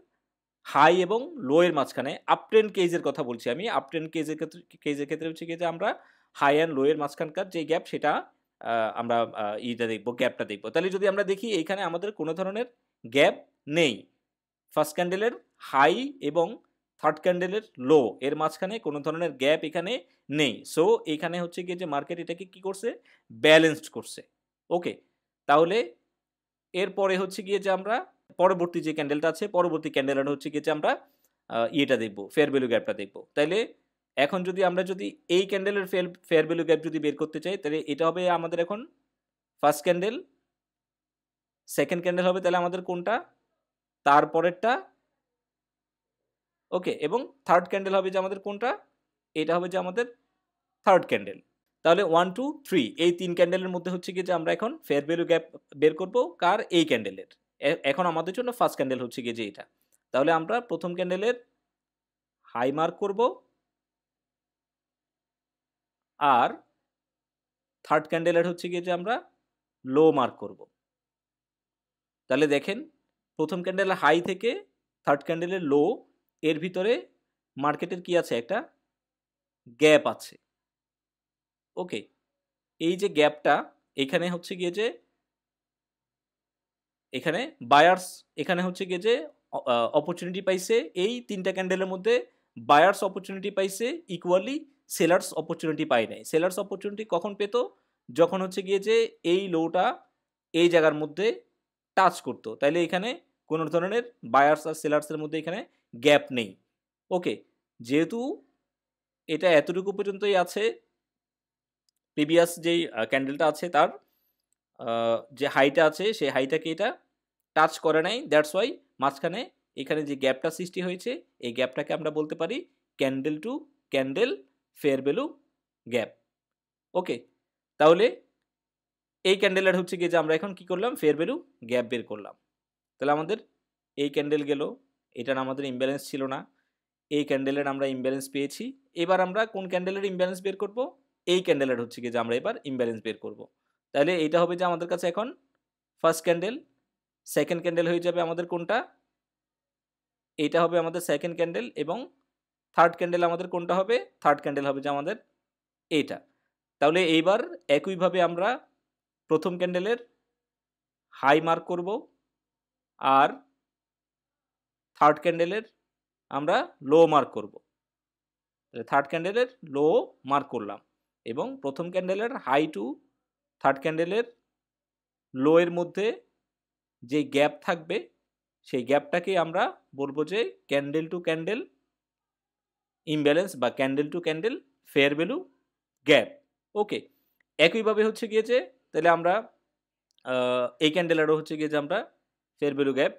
হাই এবং লো এর মাঝখানে আপট্রেন্ড কেজের কথা বলছি আমি। আপট্রেন্ড কেজের ক্ষেত্রে হচ্ছে গিয়ে যে আমরা হাই অ্যান্ড লো এর মাঝখানকার যে গ্যাপ সেটা আমরা দেখবো, গ্যাপটা দেখবো। তাহলে যদি আমরা দেখি এইখানে আমাদের কোনো ধরনের গ্যাপ নেই। ফার্স্ট ক্যান্ডেলের হাই এবং থার্ড ক্যান্ডেলের লো এর মাঝখানে কোনো ধরনের গ্যাপ এখানে নেই। সো এখানে হচ্ছে গিয়ে যে মার্কেট এটাকে কি করছে? ব্যালেন্সড করছে। ওকে, তাহলে এরপরে হচ্ছে গিয়ে যে আমরা পরবর্তী যে ক্যান্ডেলটা আছে, পরবর্তী ক্যান্ডেলটা হচ্ছে গিয়ে যে আমরা দেখবো, ফেয়ার ভ্যালু গ্যাপটা দেখবো। তাইলে এখন যদি আমরা এই ক্যান্ডেলের ফেয়ার ভ্যালু গ্যাপ যদি বের করতে চাই তাহলে এটা হবে আমাদের এখন ফার্স্ট ক্যান্ডেল। সেকেন্ড ক্যান্ডেল হবে তাহলে আমাদের কোনটা? তারপরেরটা। ওকে, এবং থার্ড ক্যান্ডেল হবে যে আমাদের কোনটা? এটা হবে যে আমাদের থার্ড ক্যান্ডেল। তাহলে 1 2 3 এই 3 ক্যান্ডেলের মধ্যে হচ্ছে গিয়ে যে আমরা এখন ফেয়ার ভ্যালু গ্যাপ বের করব কার? এই ক্যান্ডেলের। এখন আমাদের জন্য ফার্স্ট ক্যান্ডেল হচ্ছে গিয়ে যে এটা। তাহলে আমরা প্রথম ক্যান্ডেলের হাই মার্ক করব আর থার্ড ক্যান্ডেলের হচ্ছে গিয়ে যে আমরা লো মার্ক করব। তাহলে দেখেন, প্রথম ক্যান্ডেলের হাই থেকে থার্ড ক্যান্ডেলের লো এর ভিতরে মার্কেটের কি আছে? একটা গ্যাপ আছে। ওকে, এই যে গ্যাপটা এখানে হচ্ছে গিয়ে যে এখানে বায়ার্স এখানে হচ্ছে গিয়ে যে অপরচুনিটি পাইছে। এই 3টা ক্যান্ডেলের মধ্যে বায়ার্স অপরচুনিটি পাইছে, ইকুয়ালি সেলার্স অপরচুনিটি পায় নাই। সেলার্স অপরচুনিটি কখন পেত? যখন হচ্ছে গিয়ে যে এই লোটা এই জায়গার মধ্যে টাচ করতো। তাইলে এখানে কোনো ধরনের বায়ার্স আর সেলার্সের মধ্যে এখানে গ্যাপ নেই। ওকে, যেহেতু এটা এতটুকু পর্যন্তই আছে, প্রিভিয়াস যেই ক্যান্ডেলটা আছে তার যে হাইটা আছে সেই হাইটাকে এটা টাচ করে নাই, দ্যাটস ওয়াই মাঝখানে এখানে যে গ্যাপটা সৃষ্টি হয়েছে এই গ্যাপটাকে আমরা বলতে পারি candle to candle fair value gap. Okay, তাহলে এই ক্যান্ডেলের হচ্ছে গিয়ে যে আমরা এখন কি করলাম, ফেয়ার ভ্যালু গ্যাপ বের করলাম। তাহলে আমাদের এই ক্যান্ডেল গেল, এটার আমাদের ইমব্যালেন্স ছিল না, এই ক্যান্ডেলের আমরা ইমব্যালেন্স পেয়েছি। এবার আমরা কোন ক্যান্ডেলের ইমব্যালেন্স বের করব, এই ক্যান্ডেলের হচ্ছে গিয়ে যে আমরা এবার ইমব্যালেন্স বের করব। তাহলে এইটা হবে যে আমাদের কাছে এখন ফার্স্ট ক্যান্ডেল, সেকেন্ড ক্যান্ডেল হয়ে যাবে আমাদের কোনটা, এইটা হবে আমাদের সেকেন্ড ক্যান্ডেল, এবং থার্ড ক্যান্ডেল আমাদের কোনটা হবে, থার্ড ক্যান্ডেল হবে যে আমাদের এইটা। তাহলে এইবার একইভাবে আমরা প্রথম ক্যান্ডেলের হাই মার্ক করব, আর থার্ড ক্যান্ডেলের আমরা লো মার্ক করব। থার্ড ক্যান্ডেলের লো মার্ক করলাম, এবং প্রথম ক্যান্ডেলের হাই টু থার্ড ক্যান্ডেলের লো এর মধ্যে যে গ্যাপ থাকবে সেই গ্যাপটাকে আমরা বলবো যে ক্যান্ডেল টু ক্যান্ডেল ইমব্যালেন্স বা candle to candle fair value gap. Okay, একইভাবে হচ্ছে গিয়ে যে তাহলে আমরা এই ক্যান্ডেলেরও হচ্ছে গিয়ে যে আমরা ফেয়ার ভ্যালু গ্যাপ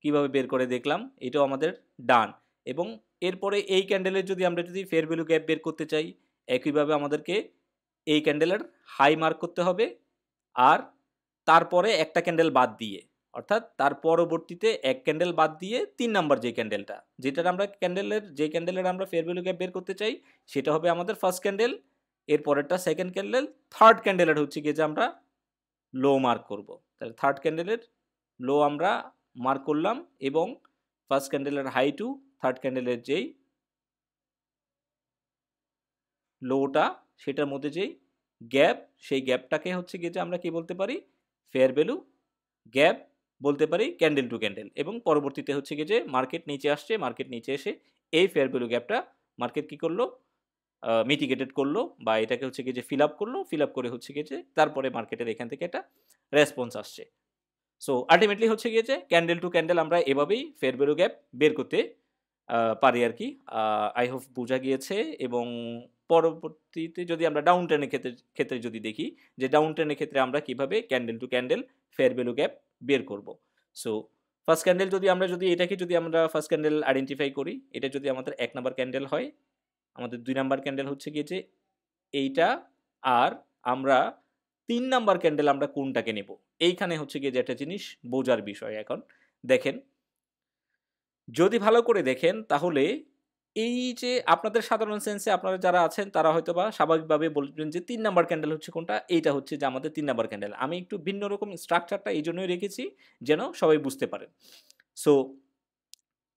কীভাবে বের করে দেখলাম, এটাও আমাদের ডান। এবং এরপরে এই ক্যান্ডেলের যদি আমরা যদি ফেয়ার ভ্যালু গ্যাপ বের করতে চাই, একইভাবে আমাদেরকে এই ক্যান্ডেলের হাই মার্ক করতে হবে, আর তারপরে একটা ক্যান্ডেল বাদ দিয়ে, অর্থাৎ তার পরবর্তীতে এক ক্যান্ডেল বাদ দিয়ে 3 নাম্বার যে ক্যান্ডেলটা, যেটার আমরা যে ক্যান্ডেলের আমরা ফেয়ার ভ্যালু গ্যাপ বের করতে চাই সেটা হবে আমাদের ফার্স্ট ক্যান্ডেল, এর পরেরটা সেকেন্ড ক্যান্ডেল, থার্ড ক্যান্ডেলের হচ্ছে গিয়ে যে আমরা লো মার্ক করব। তাহলে থার্ড ক্যান্ডেলের লো আমরা মার্ক করলাম, এবং ফার্স্ট ক্যান্ডেলের হাই টু থার্ড ক্যান্ডেলের যেই লোটা সেটার মধ্যে যেই গ্যাপ, সেই গ্যাপটাকে হচ্ছে গিয়ে যে আমরা কি বলতে পারি, ফেয়ার ভ্যালু গ্যাপ বলতে পারি ক্যান্ডেল টু ক্যান্ডেল। এবং পরবর্তীতে হচ্ছে গিয়ে যে মার্কেট নিচে আসছে, মার্কেট নিচে এসে এই ফেয়ার ভ্যালু গ্যাপটা মার্কেট কি করলো, মিটিগেটেড করলো, বা এটাকে হচ্ছে গিয়ে যে ফিল আপ করে হচ্ছে গিয়ে যে তারপরে মার্কেটের এখান থেকে একটা রেসপন্স আসছে। সো আলটিমেটলি হচ্ছে গিয়ে যে ক্যান্ডেল টু ক্যান্ডেল আমরা এভাবেই ফেয়ার ভ্যালু গ্যাপ বের করতে পারি আর কি। আই হোপ বোঝা গিয়েছে। এবং পরবর্তীতে যদি আমরা ডাউন ট্রেনের ক্ষেত্রে যদি দেখি যে ডাউন ট্রেনের ক্ষেত্রে আমরা কিভাবে candle to candle fair value gap বের করব। সো ফার্স্ট ক্যান্ডেল যদি এটাকে যদি আমরা ফার্স্ট ক্যান্ডেল আইডেন্টিফাই করি, এটা যদি আমাদের 1 নাম্বার ক্যান্ডেল হয়, আমাদের 2 নাম্বার ক্যান্ডেল হচ্ছে গিয়ে যে এইটা, আর আমরা 3 নাম্বার ক্যান্ডেল আমরা কোনটাকে নেব, এইখানে হচ্ছে গিয়ে যে একটা জিনিস বোঝার বিষয়। এখন দেখেন, যদি ভালো করে দেখেন তাহলে এই যে আপনাদের সাধারণ সেন্সে আপনারা যারা আছেন তারা হয়তোবা স্বাভাবিকভাবে বলবেন যে 3 নাম্বার ক্যান্ডেল হচ্ছে কোনটা, এইটা হচ্ছে যে আমাদের 3 নাম্বার ক্যান্ডেল। আমি একটু ভিন্ন রকম স্ট্রাকচারটা এই জন্যই রেখেছি যেন সবাই বুঝতে পারেন। সো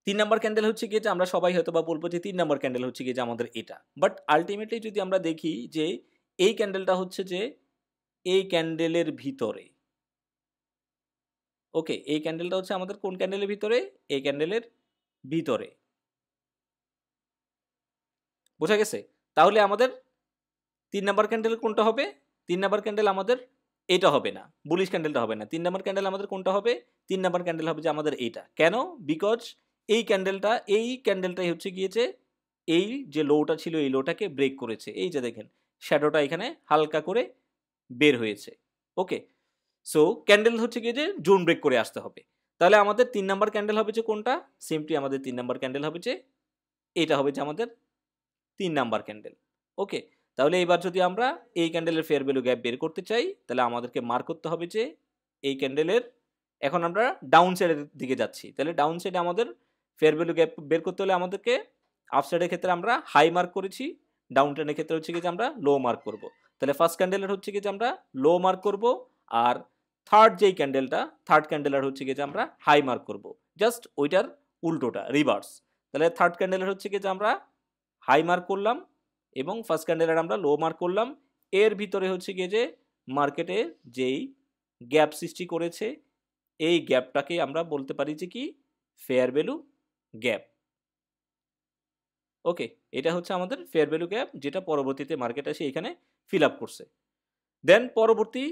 3 নাম্বার ক্যান্ডেল হচ্ছে গিয়ে যে আমরা সবাই হয়তোবা বলবো যে 3 নাম্বার ক্যান্ডেল হচ্ছে গিয়ে যে আমাদের এটা। বাট আল্টিমেটলি যদি আমরা দেখি যে এই ক্যান্ডেলটা হচ্ছে যে এই ক্যান্ডেলের ভিতরে, ওকে, এই ক্যান্ডেলটা হচ্ছে আমাদের কোন ক্যান্ডেলের ভিতরে, এই ক্যান্ডেলের ভিতরে। বোঝা গেছে? তাহলে আমাদের 3 নাম্বার ক্যান্ডেল কোনটা হবে? 3 নাম্বার ক্যান্ডেল আমাদের এটা হবে না, বুলিশ ক্যান্ডেলটা হবে না। 3 নাম্বার ক্যান্ডেল আমাদের কোনটা হবে? 3 নাম্বার ক্যান্ডেল হবে যে আমাদের এইটা। কেন? বিকজ এই ক্যান্ডেলটাই হচ্ছে গিয়েছে এই যে লোটা ছিল এই লোটাকে ব্রেক করেছে। এই যে দেখেন শ্যাডোটা এখানে হালকা করে বের হয়েছে। ওকে, সো ক্যান্ডেল হচ্ছে গিয়ে যে জোন ব্রেক করে আসতে হবে। তাহলে আমাদের 3 নাম্বার ক্যান্ডেল হবে যে কোনটা? সিম্পলি আমাদের 3 নাম্বার ক্যান্ডেল হবে যে এটা হবে যে আমাদের 3 নাম্বার ক্যান্ডেল। ওকে, তাহলে এবার যদি আমরা এই ক্যান্ডেলের ফেয়ার ভ্যালু গ্যাপ বের করতে চাই তাহলে আমাদেরকে মার্ক করতে হবে যে এই ক্যান্ডেলের, এখন আমরা ডাউন সাইডের দিকে যাচ্ছি, তাহলে ডাউন সাইডে আমাদের ফেয়ার ভ্যালু গ্যাপ বের করতে হলে আমাদেরকে আপসাইডের ক্ষেত্রে আমরা হাই মার্ক করেছি, ডাউন ট্রেনের ক্ষেত্রে হচ্ছে কি যে আমরা লো মার্ক করব। তাহলে ফার্স্ট ক্যান্ডেলের হচ্ছে কি যে আমরা লো মার্ক করব, আর থার্ড ক্যান্ডেলের হচ্ছে কি যে আমরা হাই মার্ক করব, জাস্ট ওইটার উল্টোটা, রিভার্স। তাহলে থার্ড ক্যান্ডেলের হচ্ছে কি যে আমরা হাই মার্ক করলাম, এবং ফার্স্ট ক্যান্ডেলের আমরা লো মার্ক করলাম। এর ভিতরে হচ্ছে গিয়ে যে মার্কেটে যেই গ্যাপ সৃষ্টি করেছে এই গ্যাপটাকে আমরা বলতে পারি যে কি, ফেয়ার ভ্যালু গ্যাপ। ওকে, এটা হচ্ছে আমাদের ফেয়ার ভ্যালু গ্যাপ, যেটা পরবর্তীতে মার্কেট এসে এখানে ফিল আপ করছে। দেন পরবর্তী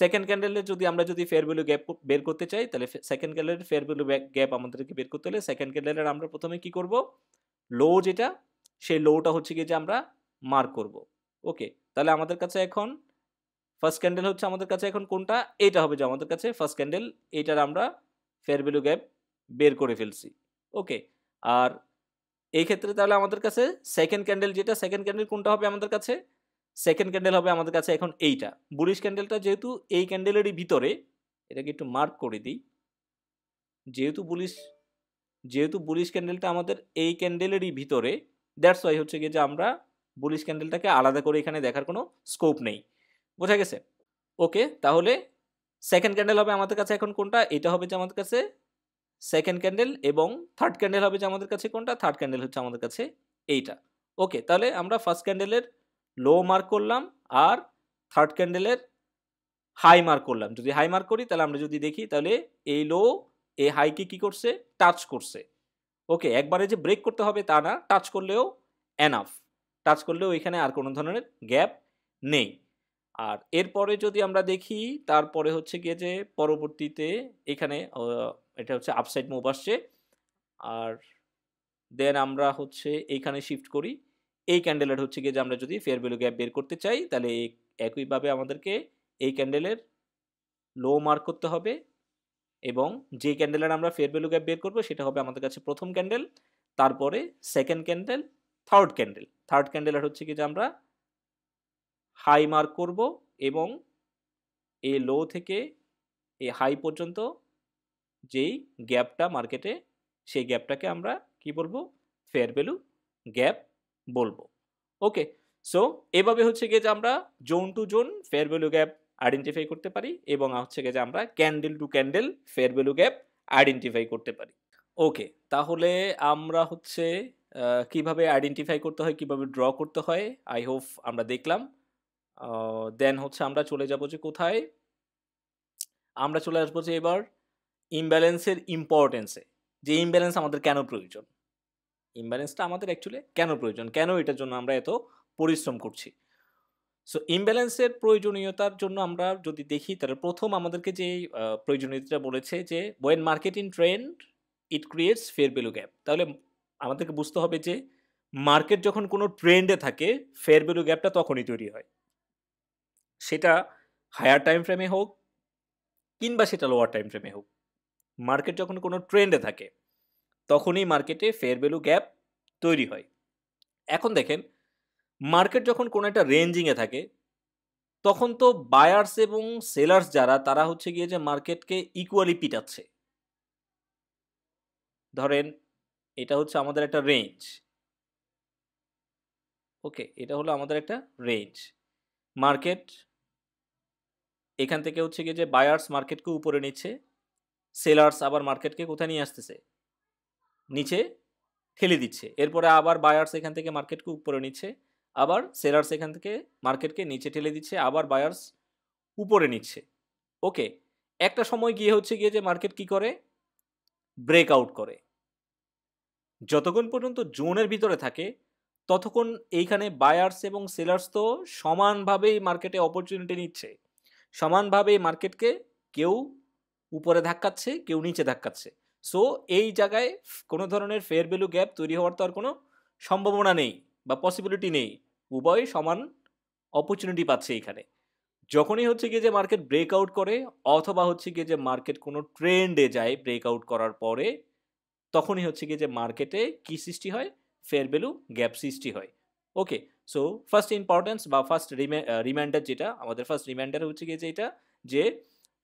সেকেন্ড ক্যান্ডেলের যদি ফেয়ার ভ্যালু গ্যাপ বের করতে চাই, তাহলে সেকেন্ড ক্যান্ডেলের ফেয়ার ভ্যালু গ্যাপ আমাদেরকে বের করতে হলে সেকেন্ড ক্যান্ডেলের আমরা প্রথমে কি করব, লো যেটা, সেই লোটা হচ্ছে গিয়ে যে আমরা মার্ক করব। ওকে, তাহলে আমাদের কাছে এখন ফার্স্ট ক্যান্ডেল হচ্ছে আমাদের কাছে এখন কোনটা, এইটা হবে যে আমাদের কাছে ফার্স্ট ক্যান্ডেল, এইটার আমরা ফেয়ার ভ্যালু গ্যাপ বের করে ফেলছি। ওকে, আর এই ক্ষেত্রে তাহলে আমাদের কাছে সেকেন্ড ক্যান্ডেল যেটা, সেকেন্ড ক্যান্ডেল কোনটা হবে আমাদের কাছে, সেকেন্ড ক্যান্ডেল হবে আমাদের কাছে এখন এইটা। বুলিশ ক্যান্ডেলটা যেহেতু এই ক্যান্ডেলেরই ভিতরে, এটাকে একটু মার্ক করে দিই, যেহেতু বুলিশ বুলিশ ক্যান্ডেলটা আমাদের এই ক্যান্ডেলেরই ভিতরে, দ্যাটস ওয়াই হচ্ছে গিয়ে যে আমরা বুলিশ ক্যান্ডেলটাকে আলাদা করে এখানে দেখার কোনো স্কোপ নেই। বোঝা গেছে? ওকে, তাহলে সেকেন্ড ক্যান্ডেল হবে আমাদের কাছে এখন কোনটা, এটা হবে যে আমাদের কাছে সেকেন্ড ক্যান্ডেল, এবং থার্ড ক্যান্ডেল হবে যে আমাদের কাছে কোনটা, থার্ড ক্যান্ডেল হচ্ছে আমাদের কাছে এইটা। ওকে, তাহলে আমরা ফার্স্ট ক্যান্ডেলের লো মার্ক করলাম, আর থার্ড ক্যান্ডেলের হাই মার্ক করলাম। যদি হাই মার্ক করি তাহলে আমরা যদি দেখি তাহলে এই লো এই হাইকে কি করছে, টাচ করছে। ওকে, একবারে যে ব্রেক করতে হবে তা না, টাচ করলেও এনাফ, টাচ করলেও এখানে আর কোনো ধরনের গ্যাপ নেই। আর এরপরে যদি আমরা দেখি, তারপরে হচ্ছে গিয়ে যে পরবর্তীতে এখানে এটা হচ্ছে আপসাইড মুভ আসছে, আর দেন আমরা হচ্ছে এইখানে শিফট করি। এই ক্যান্ডেলের হচ্ছে গিয়ে যে আমরা যদি ফেয়ার ভ্যালু গ্যাপ বের করতে চাই, তাহলে একইভাবে আমাদেরকে এই ক্যান্ডেলের লো মার্ক করতে হবে, এবং যে ক্যান্ডেলের আমরা ফেয়ার ভ্যালু গ্যাপ বের করবো সেটা হবে আমাদের কাছে প্রথম ক্যান্ডেল, তারপরে second candle, third candle. Third ক্যান্ডেলের হচ্ছে কি যে আমরা হাই মার্ক করব, এবং এই লো থেকে এই হাই পর্যন্ত যেই গ্যাপটা মার্কেটে, সেই গ্যাপটাকে আমরা কি বলবো, ফেয়ার ভ্যালু গ্যাপ বলবো। ওকে, সো এভাবে হচ্ছে গিয়ে যে আমরা zone to zone fair value gap identify করতে পারি, এবং হচ্ছে গিয়ে যে আমরা candle to candle fair value gap identify করতে পারি। ওকে, তাহলে আমরা হচ্ছে কিভাবে আইডেন্টিফাই করতে হয়, কিভাবে ড্র করতে হয়, আই হোপ আমরা দেখলাম। দেন হচ্ছে আমরা চলে যাব যে কোথায়, আমরা চলে আসবো যে এবার ইমব্যালেন্সের ইম্পর্টেন্সে, যে ইমব্যালেন্স আমাদের কেন প্রয়োজন, ইমব্যালেন্সটা আমাদের অ্যাকচুয়ালি কেন প্রয়োজন, কেন এটার জন্য আমরা এত পরিশ্রম করছি। সো ইমব্যালেন্সের প্রয়োজনীয়তার জন্য আমরা যদি দেখি, তাহলে প্রথম আমাদেরকে যে প্রয়োজনীয়তা বলেছে যে when market in trend it creates fair value gap. তাহলে আমাদেরকে বুঝতে হবে যে মার্কেট যখন কোনো ট্রেন্ডে থাকে, ফেয়ার ভ্যালু গ্যাপটা তখনই তৈরি হয়, সেটা হায়ার টাইম ফ্রেমে হোক কিংবা সেটা লোয়ার টাইম ফ্রেমে হোক। মার্কেট যখন কোনো ট্রেন্ডে থাকে তখনই মার্কেটে ফেয়ার ভ্যালু গ্যাপ তৈরি হয়। এখন দেখেন, মার্কেট যখন কোনো একটা রেঞ্জিংয়ে থাকে, তখন তো বায়ার্স এবং সেলার্স যারা, তারা হচ্ছে গিয়ে যে মার্কেটকে ইকুয়ালি পিটাচ্ছে। ধরেন এটা হচ্ছে আমাদের একটা রেঞ্জ, ওকে, এটা হলো আমাদের একটা রেঞ্জ। মার্কেট এখান থেকে হচ্ছে গিয়ে যে বায়ার্স মার্কেটকে উপরে নিচ্ছে, সেলার্স আবার মার্কেটকে কোথায় নিয়ে আসতেছে, নিচে ঠেলে দিচ্ছে। এরপরে আবার বায়ার্স এখান থেকে মার্কেটকে উপরে নিচ্ছে, আবার সেলার্স এখান থেকে মার্কেটকে নিচে ঠেলে দিচ্ছে, আবার বায়ার্স উপরে নিচ্ছে। ওকে, একটা সময় গিয়ে হচ্ছে গিয়ে যে মার্কেট কি করে, ব্রেক আউট করে। যতক্ষণ পর্যন্ত জোনের ভিতরে থাকে ততক্ষণ এইখানে বায়ার্স এবং সেলার্স তো সমানভাবেই মার্কেটে অপরচুনিটি নিচ্ছে, সমানভাবেই মার্কেটকে কেউ উপরে ধাক্কাচ্ছে, কেউ নিচে ধাক্কাচ্ছে। সো এই জায়গায় কোনো ধরনের ফেয়ার ভ্যালু গ্যাপ তৈরি হওয়ার তো আর কোনো সম্ভাবনা নেই বা পসিবিলিটি নেই, উভয় সমান অপরচুনিটি পাচ্ছে এইখানে। যখনই হচ্ছে গিয়ে যে মার্কেট ব্রেকআউট করে, অথবা হচ্ছে গিয়ে যে মার্কেট কোনো ট্রেন্ডে যায় ব্রেকআউট করার পরে, তখনই হচ্ছে গিয়ে যে মার্কেটে কি সৃষ্টি হয়, ফেয়ার ভ্যালু গ্যাপ সৃষ্টি হয়। ওকে, সো ফার্স্ট ইম্পর্টেন্স বা ফার্স্ট রিমাইন্ডার যেটা আমাদের, ফার্স্ট রিমাইন্ডার হচ্ছে গিয়ে যে এটা, যে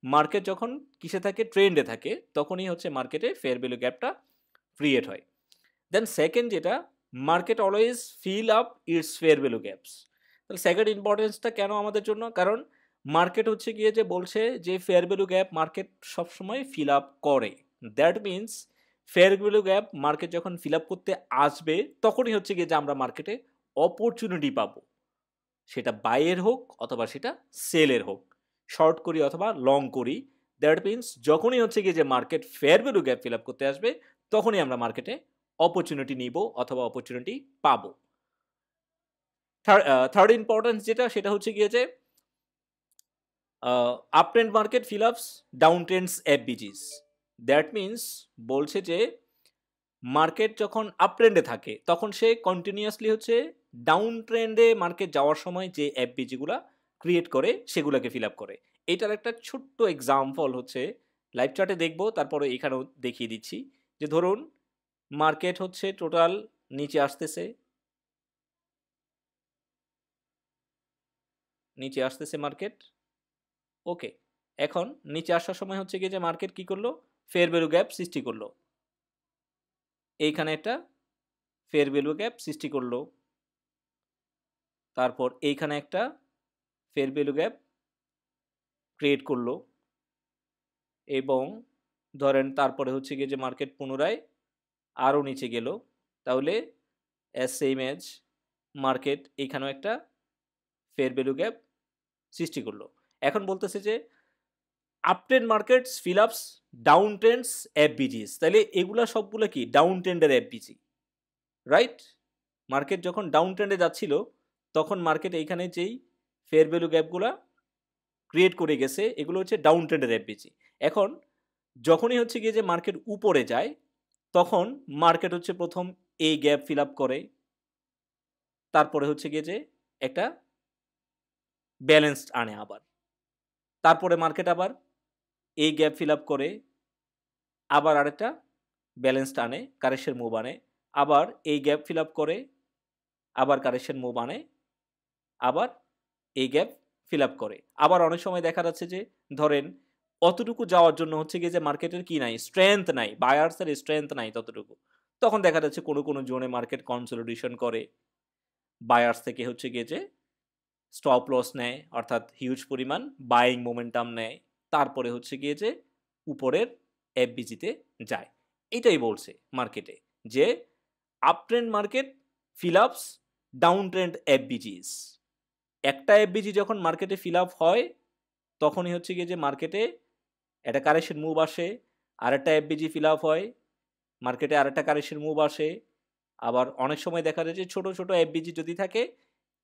মার্কেট যখন কিসে থাকে, ট্রেন্ডে থাকে, তখনই হচ্ছে মার্কেটে ফেয়ার ভ্যালু গ্যাপটা ক্রিয়েট হয়। দেন সেকেন্ড যেটা, market always fill up it's fair value gaps. তাহলে সেকেন্ড ইম্পর্টেন্সটা কেন আমাদের জন্য, কারণ মার্কেট হচ্ছে গিয়ে যে বলছে যে ফেয়ার ভ্যালু গ্যাপ মার্কেট সবসময় ফিল আপ করে। That means fair value gap market যখন ফিল আপ করতে আসবে, তখনই হচ্ছে গিয়ে যে আমরা মার্কেটে অপরচুনিটি পাবো, সেটা বাইয়ের হোক অথবা সেটা সেলের হোক, শর্ট করি অথবা লং করি। দ্যাট মিনস যখনই হচ্ছে গিয়ে যে market fair value gap fill up করতে আসবে, তখনই আমরা মার্কেটে অপরচুনিটি নিব অথবা অপরচুনিটি পাবো। থার্ড ইম্পর্টেন্স যেটা, সেটা হচ্ছে গিয়ে যে up trend market fill ups down Trends এফবিজিস। That means বলছে যে মার্কেট যখন আপ ট্রেন্ডে থাকে তখন সে কন্টিনিউয়াসলি হচ্ছে ডাউন ট্রেন্ডে মার্কেট যাওয়ার সময় যে এফবিজিগুলা ক্রিয়েট করে সেগুলোকে ফিল আপ করে। এটার একটা ছোট্ট এক্সাম্পল হচ্ছে লাইভ চার্টে দেখবো, তারপরে এখানেও দেখিয়ে দিচ্ছি যে ধরুন মার্কেট হচ্ছে টোটাল নিচে আসতেছে, নিচে আসতেছে মার্কেট। ওকে, এখন নিচে আসার সময় হচ্ছে কি যে মার্কেট কি করলো, ফেয়ার ভ্যালু গ্যাপ সৃষ্টি করলো, এইখানে একটা ফেয়ার ভ্যালু গ্যাপ সৃষ্টি করলো, তারপর এইখানে একটা ফেয়ার ভ্যালু গ্যাপ ক্রিয়েট করলো, এবং ধরেন তারপরে হচ্ছে গিয়ে যে মার্কেট পুনরায় আরও নিচে গেল, তাহলে সেম এজ মার্কেট এইখানেও একটা ফেয়ার ভ্যালু গ্যাপ সৃষ্টি করলো। এখন বলতেছে যে uptrend markets feel ups down Trends এফবিজিস, তাহলে এগুলা সবগুলো কি ডাউন ট্রেন্ডের এফবিজি, রাইট? মার্কেট যখন ডাউন ট্রেন্ডে যাচ্ছিল তখন মার্কেট এইখানে যেই ফেয়ার ভ্যালু গ্যাপগুলা ক্রিয়েট করে গেছে এগুলো হচ্ছে ডাউন ট্রেন্ডের এফবিজি। এখন যখনই হচ্ছে গিয়ে যে মার্কেট উপরে যায় তখন মার্কেট হচ্ছে প্রথম এই গ্যাপ ফিল আপ করে, তারপরে হচ্ছে গিয়ে যে একটা ব্যালেন্সড আনে আবার, তারপরে মার্কেট আবার এই গ্যাপ ফিল আপ করে, আবার আরেকটা ব্যালেন্সড আনে, কারেকশন মুভ আনে, আবার এই গ্যাপ ফিল আপ করে, আবার কারেকশন মুভ আনে, আবার এই গ্যাপ ফিল আপ করে। আবার অনেক সময় দেখা যাচ্ছে যে ধরেন অতটুকু যাওয়ার জন্য হচ্ছে গিয়ে যে মার্কেটের কি নাই, স্ট্রেংথ নাই, বায়ার্সের স্ট্রেংথ নাই ততটুকু, তখন দেখা যাচ্ছে কোনো কোনো জোনে মার্কেট কনসলিডেশন করে, বায়ার্স থেকে হচ্ছে গিয়ে যে স্টপ লস নেয়, অর্থাৎ হিউজ পরিমাণ বাইং মোমেন্টাম নেয়, তারপরে হচ্ছে গিয়ে যে উপরের এফবিজিতে যায়। এটাই বলছে মার্কেটে যে up trend market fill ups down trend এফবিজিস। একটা এফবিজি যখন মার্কেটে ফিল আপ হয় তখনই হচ্ছে গিয়ে যে মার্কেটে একটা কারেকশন মুভ আসে, আরেকটা এফবিজি ফিল আপ হয়, মার্কেটে আরেকটা কারেকশন মুভ আসে, আবার অনেক সময় দেখা যায় যে ছোট ছোট এফবিজি যদি থাকে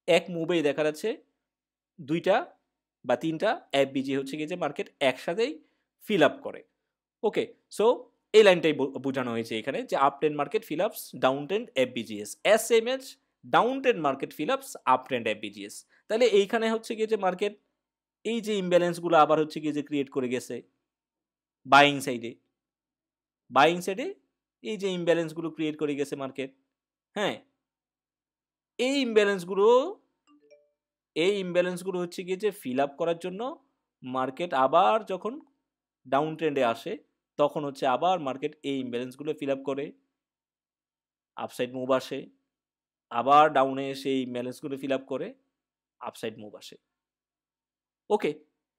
এক মুভেই দেখা যাচ্ছে দুইটা বা তিনটা এফবিজি হচ্ছে গিয়ে যে মার্কেট একসাথেই ফিল আপ করে। ওকে, সো এই লাইনটাই বোঝানো হয়েছে এখানে যে up trend market fill ups down trend FBGS, S M S down trend market fill ups up trend FBGS. তাহলে এইখানে হচ্ছে গিয়ে যে মার্কেট এই যে ইমব্যালেন্সগুলো আবার হচ্ছে গিয়ে যে ক্রিয়েট করে গেছে বাইং সাইডে, বাইং সাইডে এই যে ইমব্যালেন্সগুলো ক্রিয়েট করে গেছে মার্কেট, হ্যাঁ, এই ইমব্যালেন্সগুলো হচ্ছে গিয়ে যে ফিল আপ করার জন্য মার্কেট আবার যখন ডাউন ট্রেন্ডে আসে তখন হচ্ছে আবার মার্কেট এই ইমব্যালেন্সগুলো ফিল আপ করে, আপসাইড মুভ আসে, আবার ডাউনে এসে এই ইমব্যালেন্সগুলো ফিল আপ করে, আপসাইড মুভ আসে। ওকে,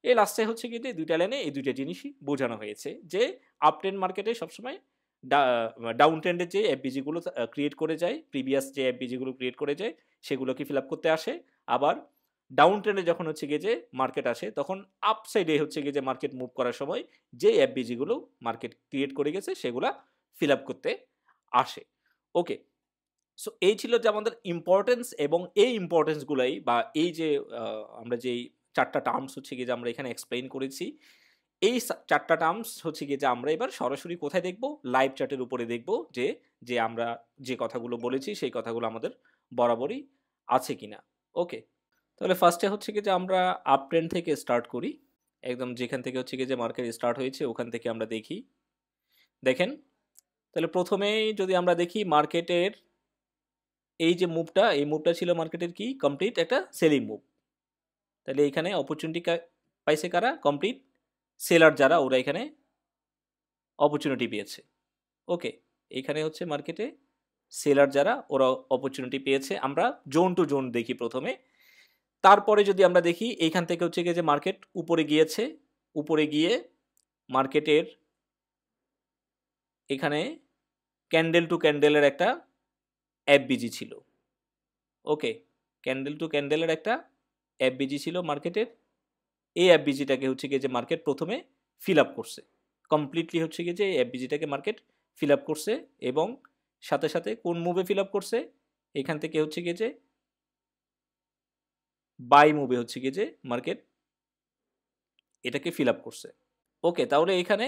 এই লাস্টে হচ্ছে গিয়ে যে দুইটা লাইনে এই দুইটা জিনিসই বোঝানো হয়েছে যে আপ ট্রেন্ড মার্কেটে সবসময় ডাউন ট্রেন্ডের যে এফবিজিগুলো ক্রিয়েট করে যায়, প্রিভিয়াস যে এফবিজিগুলো ক্রিয়েট করে যায় সেগুলোকে ফিল আপ করতে আসে, আবার ডাউন ট্রেন্ডে যখন হচ্ছে গিয়ে যে মার্কেট আসে তখন আপ সাইডে হচ্ছে গিয়ে যে মার্কেট মুভ করার সময় যে এফবিজিগুলো মার্কেট ক্রিয়েট করে গেছে সেগুলা ফিল আপ করতে আসে। ওকে, সো এই ছিল যে আমাদের ইম্পর্টেন্স, এবং এই ইম্পর্টেন্সগুলাই বা এই যে আমরা যেই চারটা টার্মস হচ্ছে গিয়ে যে আমরা এখানে এক্সপ্লেইন করেছি, এই চারটা টার্মস হচ্ছে গিয়ে যে আমরা এবার সরাসরি কোথায় দেখব, লাইভ চ্যাটের উপরে দেখব যে যে আমরা যে কথাগুলো বলেছি সেই কথাগুলো আমাদের বরাবরই আছে কিনা। ওকে, তাহলে ফার্স্টে হচ্ছে গিয়ে যে আমরা আপ ট্রেন্ড থেকে স্টার্ট করি, একদম যেখান থেকে হচ্ছে গিয়ে যে মার্কেট স্টার্ট হয়েছে ওখান থেকে আমরা দেখি। দেখেন, তাহলে প্রথমেই যদি আমরা দেখি মার্কেটের এই যে মুভটা, এই মুভটা ছিল মার্কেটের কি কমপ্লিট একটা সেলিং মুভ, তাহলে এইখানে অপরচুনিটি পাইছে কারা, কমপ্লিট সেলার যারা, ওরা এখানে অপরচুনিটি পেয়েছে। ওকে, এইখানে হচ্ছে মার্কেটে সেলার যারা ওরা অপরচুনিটি পেয়েছে। আমরা জোন টু জোন দেখি প্রথমে, তারপরে যদি আমরা দেখি এইখান থেকে হচ্ছে গিয়ে যে মার্কেট উপরে গিয়েছে, উপরে গিয়ে মার্কেটের এখানে ক্যান্ডেল টু ক্যান্ডেলের একটা এফবিজি ছিল। ওকে, ক্যান্ডেল টু ক্যান্ডেলের একটা এফবিজি ছিল মার্কেটের, এই এফবিজিটাকে হচ্ছে গিয়ে যে মার্কেট প্রথমে ফিল আপ করছে, কমপ্লিটলি হচ্ছে গিয়ে যে এফবিজিটাকে মার্কেট ফিল আপ করছে, এবং সাথে সাথে কোন মুভে ফিল আপ করছে, এখান থেকে হচ্ছে গিয়ে যে বাই মুভে হচ্ছে গিয়ে যে মার্কেট এটাকে ফিল আপ করছে। ওকে, তাহলে এখানে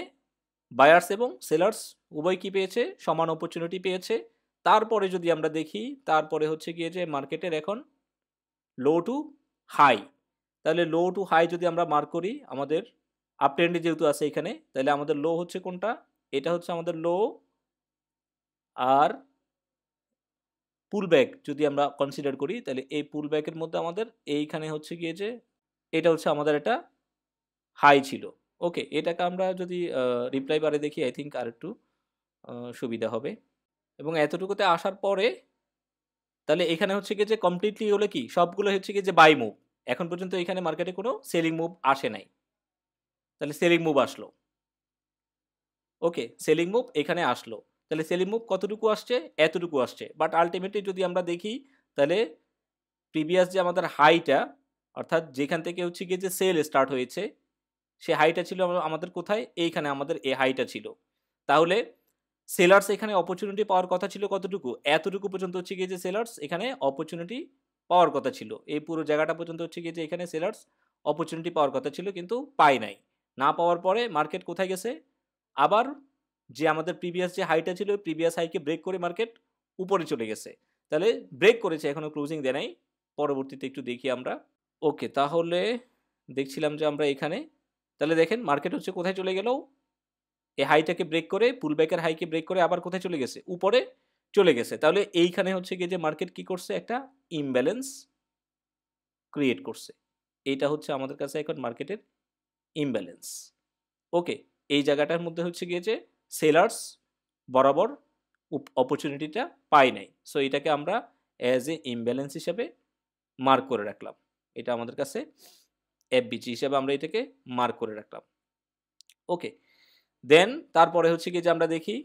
বায়ার্স এবং সেলার্স উভয় কি পেয়েছে, সমান অপরচুনিটি পেয়েছে। তারপরে যদি আমরা দেখি, তারপরে হচ্ছে গিয়ে যে মার্কেটের এখন লো টু হাই, তাহলে লো টু হাই যদি আমরা মার্ক করি, আমাদের আপ ট্রেন্ডে যেহেতু আছে এখানে, তাহলে আমাদের লো হচ্ছে কোনটা, এটা হচ্ছে আমাদের লো। আর পুল ব্যাক যদি আমরা কনসিডার করি, তাহলে এই পুল ব্যাকের মধ্যে আমাদের এইখানে হচ্ছে গিয়ে যে এটা হচ্ছে আমাদের একটা হাই ছিল। ওকে, এটাকে আমরা যদি রিপ্লাই বারে দেখি, আই থিঙ্ক আর একটু সুবিধা হবে। এবং এতটুকুতে আসার পরে তাহলে এখানে হচ্ছে গিয়ে যে কমপ্লিটলি হলো কি, সবগুলো হচ্ছে গিয়ে যে বাই মুভ। এখন পর্যন্ত এখানে মার্কেটে কোনো সেলিং মুভ আসে নাই, তাহলে সেলিং মুভ আসলো। ওকে, সেলিং মুভ এখানে আসলো, তাহলে সেলিং মুভ কতটুকু আসছে, এতটুকু আসছে। বাট আলটিমেটলি যদি আমরা দেখি, তাহলে প্রিভিয়াস যে আমাদের হাইটা, অর্থাৎ যেখান থেকে হচ্ছে গিয়ে যে সেল স্টার্ট হয়েছে, সে হাইটা ছিল আমাদের কোথায়, এইখানে আমাদের এই হাইটা ছিল। তাহলে সেলার্স এখানে অপরচুনিটি পাওয়ার কথা ছিল কতটুকু, এতটুকু পর্যন্ত হচ্ছে গিয়ে যে সেলার্স এখানে অপরচুনিটি পাওয়ার কথা ছিল। এই পুরো জায়গাটা পর্যন্ত হচ্ছে গিয়ে যে এখানে সেলার্স অপরচুনিটি পাওয়ার কথা ছিল, কিন্তু পায় নাই। না পাওয়ার পরে মার্কেট কোথায় গেছে, আবার যে আমাদের প্রিভিয়াস যে হাইটা ছিল, প্রিভিয়াস হাইকে ব্রেক করে মার্কেট উপরে চলে গেছে। তাহলে ব্রেক করেছে, এখনো ক্লোজিং দেয় নাই। পরবর্তীতে একটু দেখি আমরা। ওকে, তাহলে দেখছিলাম যে আমরা এখানে, তাহলে দেখেন মার্কেট হচ্ছে কোথায় চলে গেল, এই হাইটাকে ব্রেক করে, পুলব্যাকের হাইকে ব্রেক করে আবার কোথায় চলে গেছে, উপরে চলে গেছে। তাহলে এইখানে হচ্ছে গিয়ে যে মার্কেট কি করছে, একটা ইমব্যালেন্স ক্রিয়েট করছে। এইটা হচ্ছে আমাদের কাছে এখন মার্কেটের ইমব্যালেন্স। ওকে, এই জায়গাটার মধ্যে হচ্ছে গিয়ে যে সেলার্স বরাবর অপরচুনিটিটা পাই নাই, সো এটাকে আমরা অ্যাজ এ ইমব্যালেন্স হিসেবে মার্ক করে রাখলাম। এটা আমাদের কাছে এফবিজি হিসেবে আমরা এটাকে মার্ক করে রাখলাম। ওকে, দেন তারপরে হচ্ছে গিয়ে যে আমরা দেখি,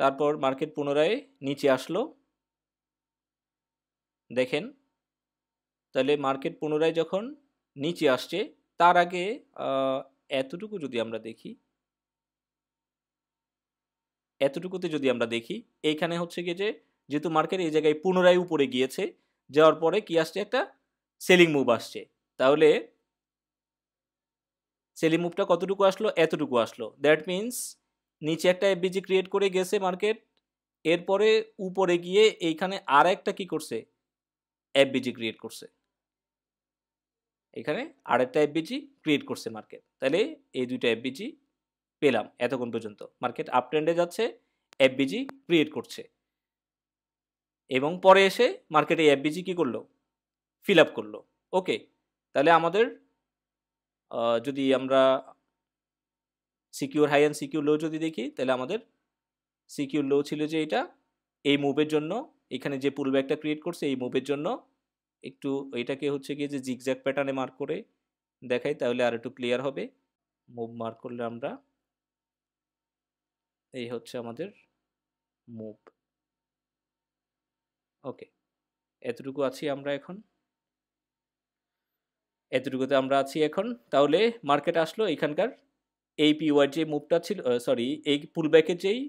তারপর মার্কেট পুনরায় নিচে আসলো। দেখেন, তাহলে মার্কেট পুনরায় যখন নিচে আসছে, তার আগে এতটুকু যদি আমরা দেখি, এতটুকুতে যদি আমরা দেখি, এইখানে হচ্ছে গিয়ে যে যেহেতু মার্কেট এই জায়গায় পুনরায় উপরে গিয়েছে, যাওয়ার পরে কি আসছে, একটা সেলিং মুভ আসছে। তাহলে সেলিং মুভটা কতটুকু আসলো, এতটুকু আসলো। দ্যাট মিনস নিচে একটা এফবিজি ক্রিয়েট করে গেছে মার্কেট, এরপরে উপরে গিয়ে এইখানে আর একটা কি করছে, এফবিজি ক্রিয়েট করছে। এখানে আরেকটা এফবিজি ক্রিয়েট করছে মার্কেট। তাহলে এই দুইটা এফবিজি পেলাম এতক্ষণ পর্যন্ত। মার্কেট আপ ট্রেন্ডে যাচ্ছে, এফবিজি ক্রিয়েট করছে, এবং পরে এসে মার্কেটে এফবিজি কি করলো, ফিল আপ করলো। ওকে, তাহলে আমাদের যদি আমরা সিকিউর হাই অ্যান্ড সিকিউর লো যদি দেখি, তাহলে আমাদের সিকিউর লো ছিল যে এটা, এই মুভের জন্য এখানে যে পুলব্যাকটা ক্রিয়েট করছে, এই মুভের জন্য একটু এটাকে হচ্ছে গিয়ে যে জিগজ্যাগ প্যাটার্নে মার্ক করে দেখাই, তাহলে আর একটু ক্লিয়ার হবে। মুভ মার্ক করলে আমরা, এই হচ্ছে আমাদের মুভ। ওকে, এতটুকু আছি আমরা এখন, এতটুকুতে আমরা আছি এখন। তাহলে মার্কেট আসলো এখানকার এই পিওয়ার যে মুভটা ছিল, সরি এই পুলব্যাকের যেই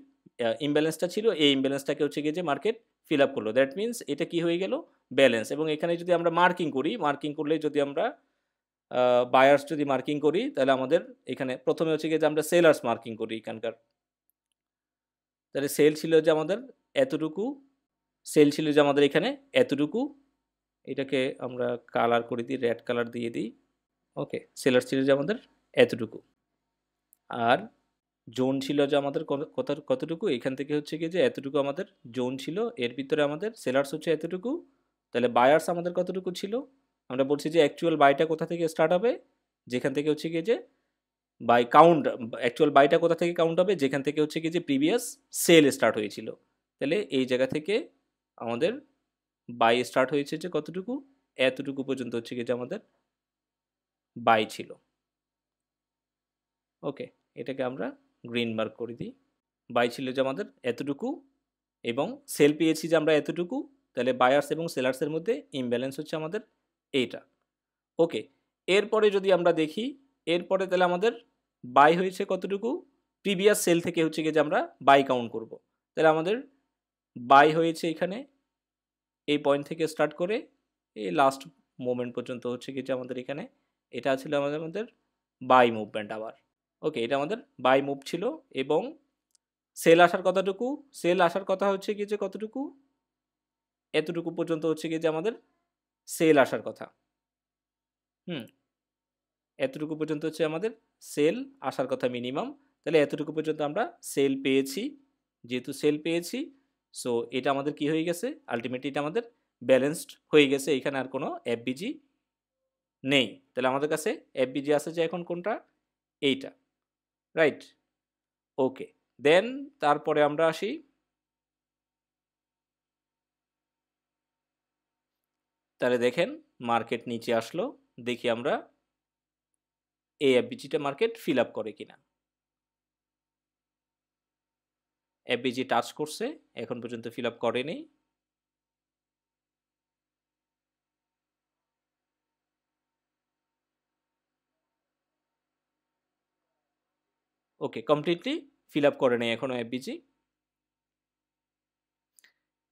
ইমব্যালেন্সটা ছিল, এই ইমব্যালেন্সটাকে হচ্ছে গিয়ে যে মার্কেট ফিল আপ করলো। দ্যাট মিনস এটা কি হয়ে গেল, ব্যালেন্স। এবং এখানে যদি আমরা মার্কিং করি, মার্কিং করলে যদি আমরা বায়ার্স যদি মার্কিং করি, তাহলে আমাদের এখানে প্রথমে হচ্ছে গিয়ে যে আমরা সেলার্স মার্কিং করি এখানকার, তাহলে সেল ছিল যে আমাদের এতটুকু, সেল ছিল যে আমাদের এখানে এতটুকু। এটাকে আমরা কালার করে দিই, রেড কালার দিয়ে দিই। ওকে, সেলার ছিল যে আমাদের এতটুকু, আর জোন ছিল যে আমাদের কতটুকু, এখান থেকে হচ্ছে গিয়ে যে এতটুকু আমাদের জোন ছিল, এর ভিতরে আমাদের সেলার্স হচ্ছে এতটুকু। তাহলে বায়ার্স আমাদের কতটুকু ছিল, আমরা বলছি যে অ্যাকচুয়াল বাইটা কোথা থেকে স্টার্ট হবে, যেখান থেকে হচ্ছে গিয়ে যে বাই কাউন্ট, অ্যাকচুয়াল বাইটা কোথা থেকে কাউন্ট হবে, যেখান থেকে হচ্ছে গিয়ে যে প্রিভিয়াস সেল স্টার্ট হয়েছিল। তাহলে এই জায়গা থেকে আমাদের বাই স্টার্ট হয়েছে যে কতটুকু, এতটুকু পর্যন্ত হচ্ছে গিয়ে যে আমাদের বাই ছিল। ওকে, এটাকে আমরা গ্রিন মার্ক করে দিই। বাই ছিল যে আমাদের এতটুকু, এবং সেল পেয়েছি যে আমরা এতটুকু। তাহলে বায়ার্স এবং সেলার্সের মধ্যে ইমব্যালেন্স হচ্ছে আমাদের এইটা। ওকে, এরপরে যদি আমরা দেখি, এরপরে তাহলে আমাদের বাই হয়েছে কতটুকু, প্রিভিয়াস সেল থেকে হচ্ছে গিয়ে যে আমরা বাই কাউন্ট করব। তাহলে আমাদের বাই হয়েছে এখানে এই পয়েন্ট থেকে স্টার্ট করে এই লাস্ট মোমেন্ট পর্যন্ত হচ্ছে গিয়ে যে আমাদের এখানে এটা ছিল আমাদের বাই মুভমেন্ট আবার। ওকে, এটা আমাদের বাই মুভ ছিল এবং সেল আসার কথাটুকু, সেল আসার কথা হচ্ছে কি যে কতটুকু, এতটুকু পর্যন্ত হচ্ছে কি যে আমাদের সেল আসার কথা। হুম, এতটুকু পর্যন্ত হচ্ছে আমাদের সেল আসার কথা মিনিমাম। তাহলে এতটুকু পর্যন্ত আমরা সেল পেয়েছি। যেহেতু সেল পেয়েছি, সো এটা আমাদের কি হয়ে গেছে, আলটিমেটলি এটা আমাদের ব্যালেন্সড হয়ে গেছে। এখানে আর কোনো এফবিজি নেই। তাহলে আমাদের কাছে এফবিজি আছে যে এখন কোনটা, এইটা, রাইট? ওকে, দেন তারপরে আমরা আসি, তাহলে দেখেন মার্কেট নিচে আসলো, দেখি আমরা এই এফবিজিটা মার্কেট ফিল আপ করে কিনা। এফবিজি টাচ করছে, এখন পর্যন্ত ফিল আপ করেনি। ওকে, কমপ্লিটলি ফিল আপ করে নেই এখনো এফবিজি।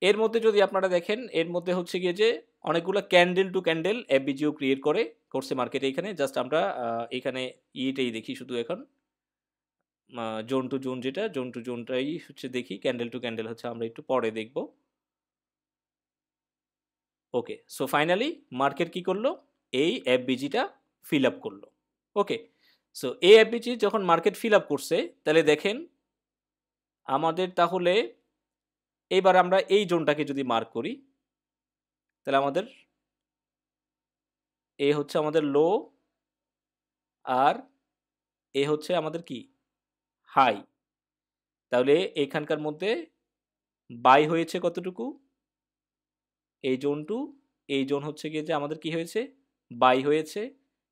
এর মধ্যে যদি আপনারা দেখেন, এর মধ্যে হচ্ছে গিয়ে যে অনেকগুলো ক্যান্ডেল টু ক্যান্ডেল এফবিজিও ক্রিয়েট করছে মার্কেটে। এখানে জাস্ট আমরা এখানে ইটাই দেখি শুধু এখন, জোন টু জোন, যেটা জোন টু জোনটাই হচ্ছে দেখি, ক্যান্ডেল টু ক্যান্ডেল হচ্ছে আমরা একটু পরে দেখব। ওকে, সো ফাইনালি মার্কেট কি করলো, এই এফবিজিটা ফিল আপ করলো। ওকে, সো এই এফবিজি যখন মার্কেট ফিল আপ করছে, তাহলে দেখেন আমাদের, তাহলে এইবার আমরা এই জোনটাকে যদি মার্ক করি, তাহলে আমাদের এ হচ্ছে আমাদের লো, আর এ হচ্ছে আমাদের কি, হাই। তাহলে এখানকার মধ্যে বাই হয়েছে কতটুকু, এই জোন টু এই জোন হচ্ছে গিয়ে যে আমাদের কি হয়েছে, বাই হয়েছে।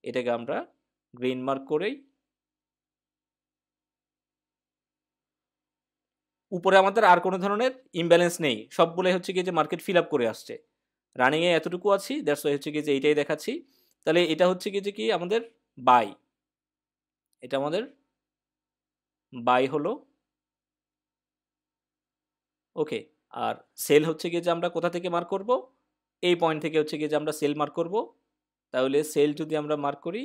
এটাকে আমরা গ্রিন মার্ক করেই, উপরে আমাদের আর কোনো ধরনের ইমব্যালেন্স নেই, সবগুলোই হচ্ছে গিয়ে যে মার্কেট ফিল আপ করে আসছে। রানিংয়ে এতটুকু আছি, দ্যাটস ওয়াই হচ্ছে গিয়ে যে এইটাই দেখাচ্ছি। তাহলে এটা হচ্ছে গিয়ে যে কি আমাদের বাই, এটা আমাদের বাই হলো। ওকে, আর সেল হচ্ছে গিয়ে যে আমরা কোথা থেকে মার্ক করব, এই পয়েন্ট থেকে হচ্ছে গিয়ে যে আমরা সেল মার্ক করব। তাহলে সেল যদি আমরা মার্ক করি,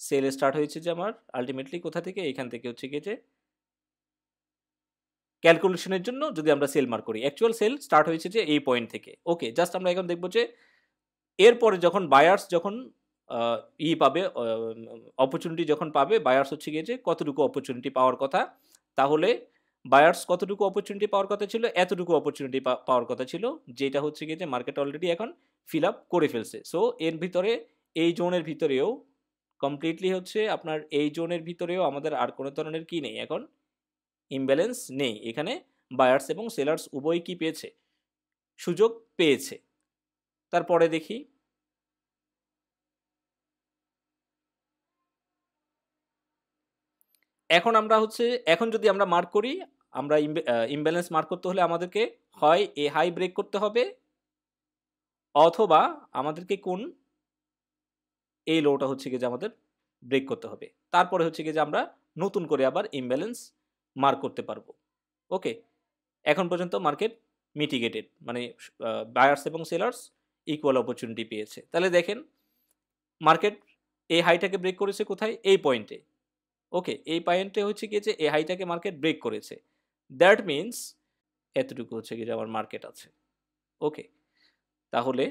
সেল স্টার্ট হয়েছে যে আমার আলটিমেটলি কোথা থেকে, এখান থেকে হচ্ছে গিয়ে যে ক্যালকুলেশনের জন্য যদি আমরা সেল মার্ক করি, অ্যাকচুয়াল সেল স্টার্ট হয়েছে যে এই পয়েন্ট থেকে। ওকে, জাস্ট আমরা এখন দেখবো যে এরপরে যখন বায়ার্স যখন পাবে, অপরচুনিটি যখন পাবে, বায়ার্স হচ্ছে গিয়ে যে কতটুকু অপরচুনিটি পাওয়ার কথা। তাহলে বায়ার্স কতটুকু অপরচুনিটি পাওয়ার কথা ছিল, এতটুকু অপরচুনিটি পাওয়ার কথা ছিল, যেটা হচ্ছে গিয়ে যে মার্কেট অলরেডি এখন ফিল আপ করে ফেলছে। সো এর ভিতরে, এই জোনের ভিতরেও কমপ্লিটলি হচ্ছে আপনার, এই জোনের ভিতরেও আমাদের আর কোনো ধরনের কি নেই, এখন ইমব্যালেন্স নেই। এখানে বায়ার্স এবং সেলার্স উভয় কি পেয়েছে, সুযোগ পেয়েছে। তারপরে দেখি, এখন আমরা হচ্ছে, এখন যদি আমরা মার্ক করি, আমরা ইমব্যালেন্স মার্ক করতে হলে আমাদেরকে হয় এ হাই ব্রেক করতে হবে, অথবা আমাদেরকে কোন এই লোটা হচ্ছে গিয়ে যে আমাদের ব্রেক করতে হবে। তারপরে হচ্ছে গিয়ে যে আমরা নতুন করে আবার ইমব্যালেন্স মার্ক করতে পারবো। ওকে, এখন পর্যন্ত মার্কেট মিটিগেটেড, মানে বায়ার্স এবং সেলার্স ইকুয়াল অপরচুনিটি পেয়েছে। তাহলে দেখেন মার্কেট এই হাইটাকে ব্রেক করেছে কোথায়, এই পয়েন্টে। ওকে, এই পয়েন্টে হচ্ছে গিয়ে যে এই হাইটাকে মার্কেট ব্রেক করেছে, দ্যাট মিনস এতটুকু হচ্ছে গিয়ে যে আমার মার্কেট আছে। ওকে, তাহলে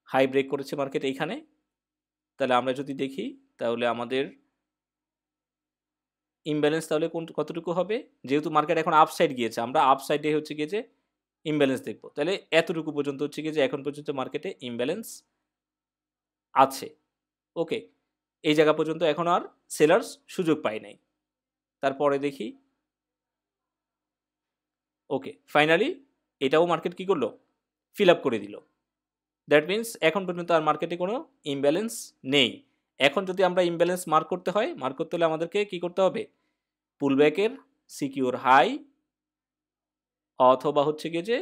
হাই ব্রেক করেছে মার্কেট এইখানে। তাহলে আমরা যদি দেখি, তাহলে আমাদের ইমব্যালেন্স তাহলে কতটুকু হবে, যেহেতু মার্কেট এখন আপসাইড গিয়েছে, আমরা আপসাইডে হচ্ছে গিয়ে যে ইমব্যালেন্স দেখবো। তাহলে এতটুকু পর্যন্ত হচ্ছে গিয়ে যে এখন পর্যন্ত মার্কেটে ইমব্যালেন্স আছে। ওকে, এই জায়গা পর্যন্ত এখন আর সেলার্স সুযোগ পায় নাই। তারপরে দেখি, ওকে, ফাইনালি এটাও মার্কেট কি করলো, ফিল আপ করে দিল। দ্যাট মিনস এখন পর্যন্ত আর মার্কেটে কোনো ইমব্যালেন্স নেই। এখন যদি আমরা ইমব্যালেন্স মার্ক করতে হয়, মার্ক করতে হলে আমাদেরকে কি করতে হবে, পুলব্যাকের সিকিউর হাই, অথবা হচ্ছে গিয়ে যে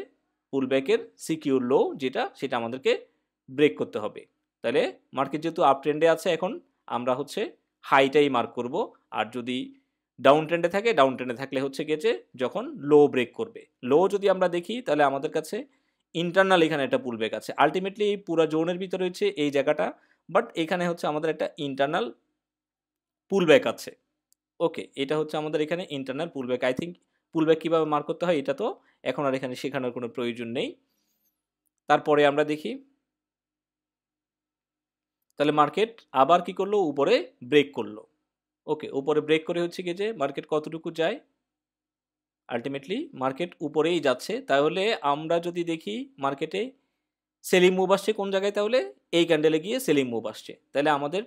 পুলব্যাকের সিকিউর লো, যেটা সেটা আমাদেরকে ব্রেক করতে হবে। তাহলে মার্কেট যেহেতু আপ ট্রেন্ডে আছে, এখন আমরা হচ্ছে হাইটাই মার্ক করব। আর যদি ডাউন ট্রেন্ডে থাকে, ডাউন ট্রেন্ডে থাকলে হচ্ছে গিয়ে যে যখন লো ব্রেক করবে। লো যদি আমরা দেখি, তাহলে আমাদের কাছে ইন্টারনাল এখানে একটা পুলব্যাক আছে। আলটিমেটলি এই পুরো জোনের ভিতরে হচ্ছে এই জায়গাটা বাট এখানে হচ্ছে আমাদের একটা ইন্টারনাল পুলব্যাক আছে। ওকে, এটা হচ্ছে আমাদের এখানে internal pullback. I think pullback কীভাবে মার্ক করতে হয় এটা তো এখন আর এখানে শেখানোর কোনো প্রয়োজন নেই। তারপরে আমরা দেখি, তাহলে মার্কেট আবার কি করলো, উপরে ব্রেক করলো। ওকে, উপরে ব্রেক করে হচ্ছে কি যে মার্কেট কতটুকু যায়, আলটিমেটলি মার্কেট উপরেই যাচ্ছে। তাহলে আমরা যদি দেখি মার্কেটে সেলিং মুভ আসছে কোন জায়গায়, তাহলে এই ক্যান্ডেলে গিয়ে সেলিং মুভ আসছে। তাহলে আমাদের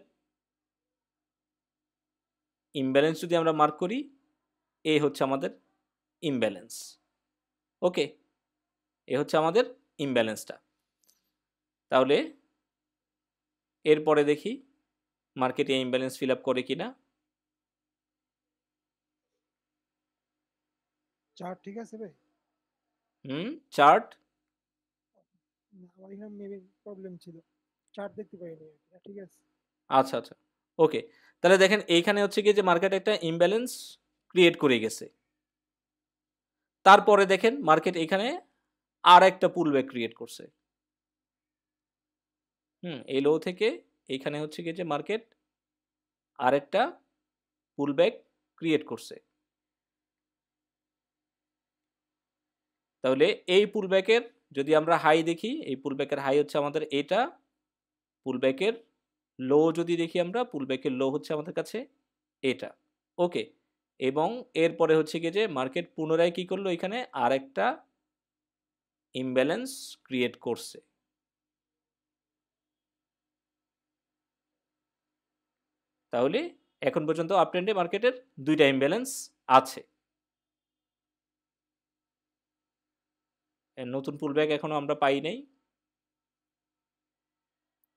ইমব্যালেন্স যদি আমরা মার্ক করি, এ হচ্ছে আমাদের ইমব্যালেন্স। ওকে, এ হচ্ছে আমাদের ইমব্যালেন্সটা। তাহলে এরপরে দেখি মার্কেটে ইমব্যালেন্স ফিল আপ করে কিনা। চার্ট ঠিক আছে ভাই? চার্ট আমার এখানে মেবি প্রবলেম ছিল, চার্ট দেখতে পাইনি। ঠিক আছে। আচ্ছা আচ্ছা, ওকে। তাহলে দেখেন এইখানে হচ্ছে কি যে মার্কেট একটা ইমব্যালেন্স ক্রিয়েট করে গেছে। তারপরে দেখেন মার্কেট এখানে আর একটা পুলব্যাক ক্রিয়েট করছে। এই লো থেকে এইখানে হচ্ছে কি যে মার্কেট আর একটা পুলব্যাক ক্রিয়েট করছে। তাহলে এই পুলব্যাকের যদি আমরা হাই দেখি, এই পুলব্যাকের হাই হচ্ছে আমাদের এটা, পুলব্যাকের লো যদি দেখি আমরা, পুলব্যাকের লো হচ্ছে আমাদের কাছে এটা। ওকে, এবং এরপরে হচ্ছে কি যে মার্কেট পুনরায় কি করলো, এখানে আর একটা ইমব্যালেন্স ক্রিয়েট করছে। তাহলে এখন পর্যন্ত আপ ট্রেন্ডে মার্কেটের দুইটা ইমব্যালেন্স আছে। নতুন পুলব্যাক এখনো আমরা পাই নাই।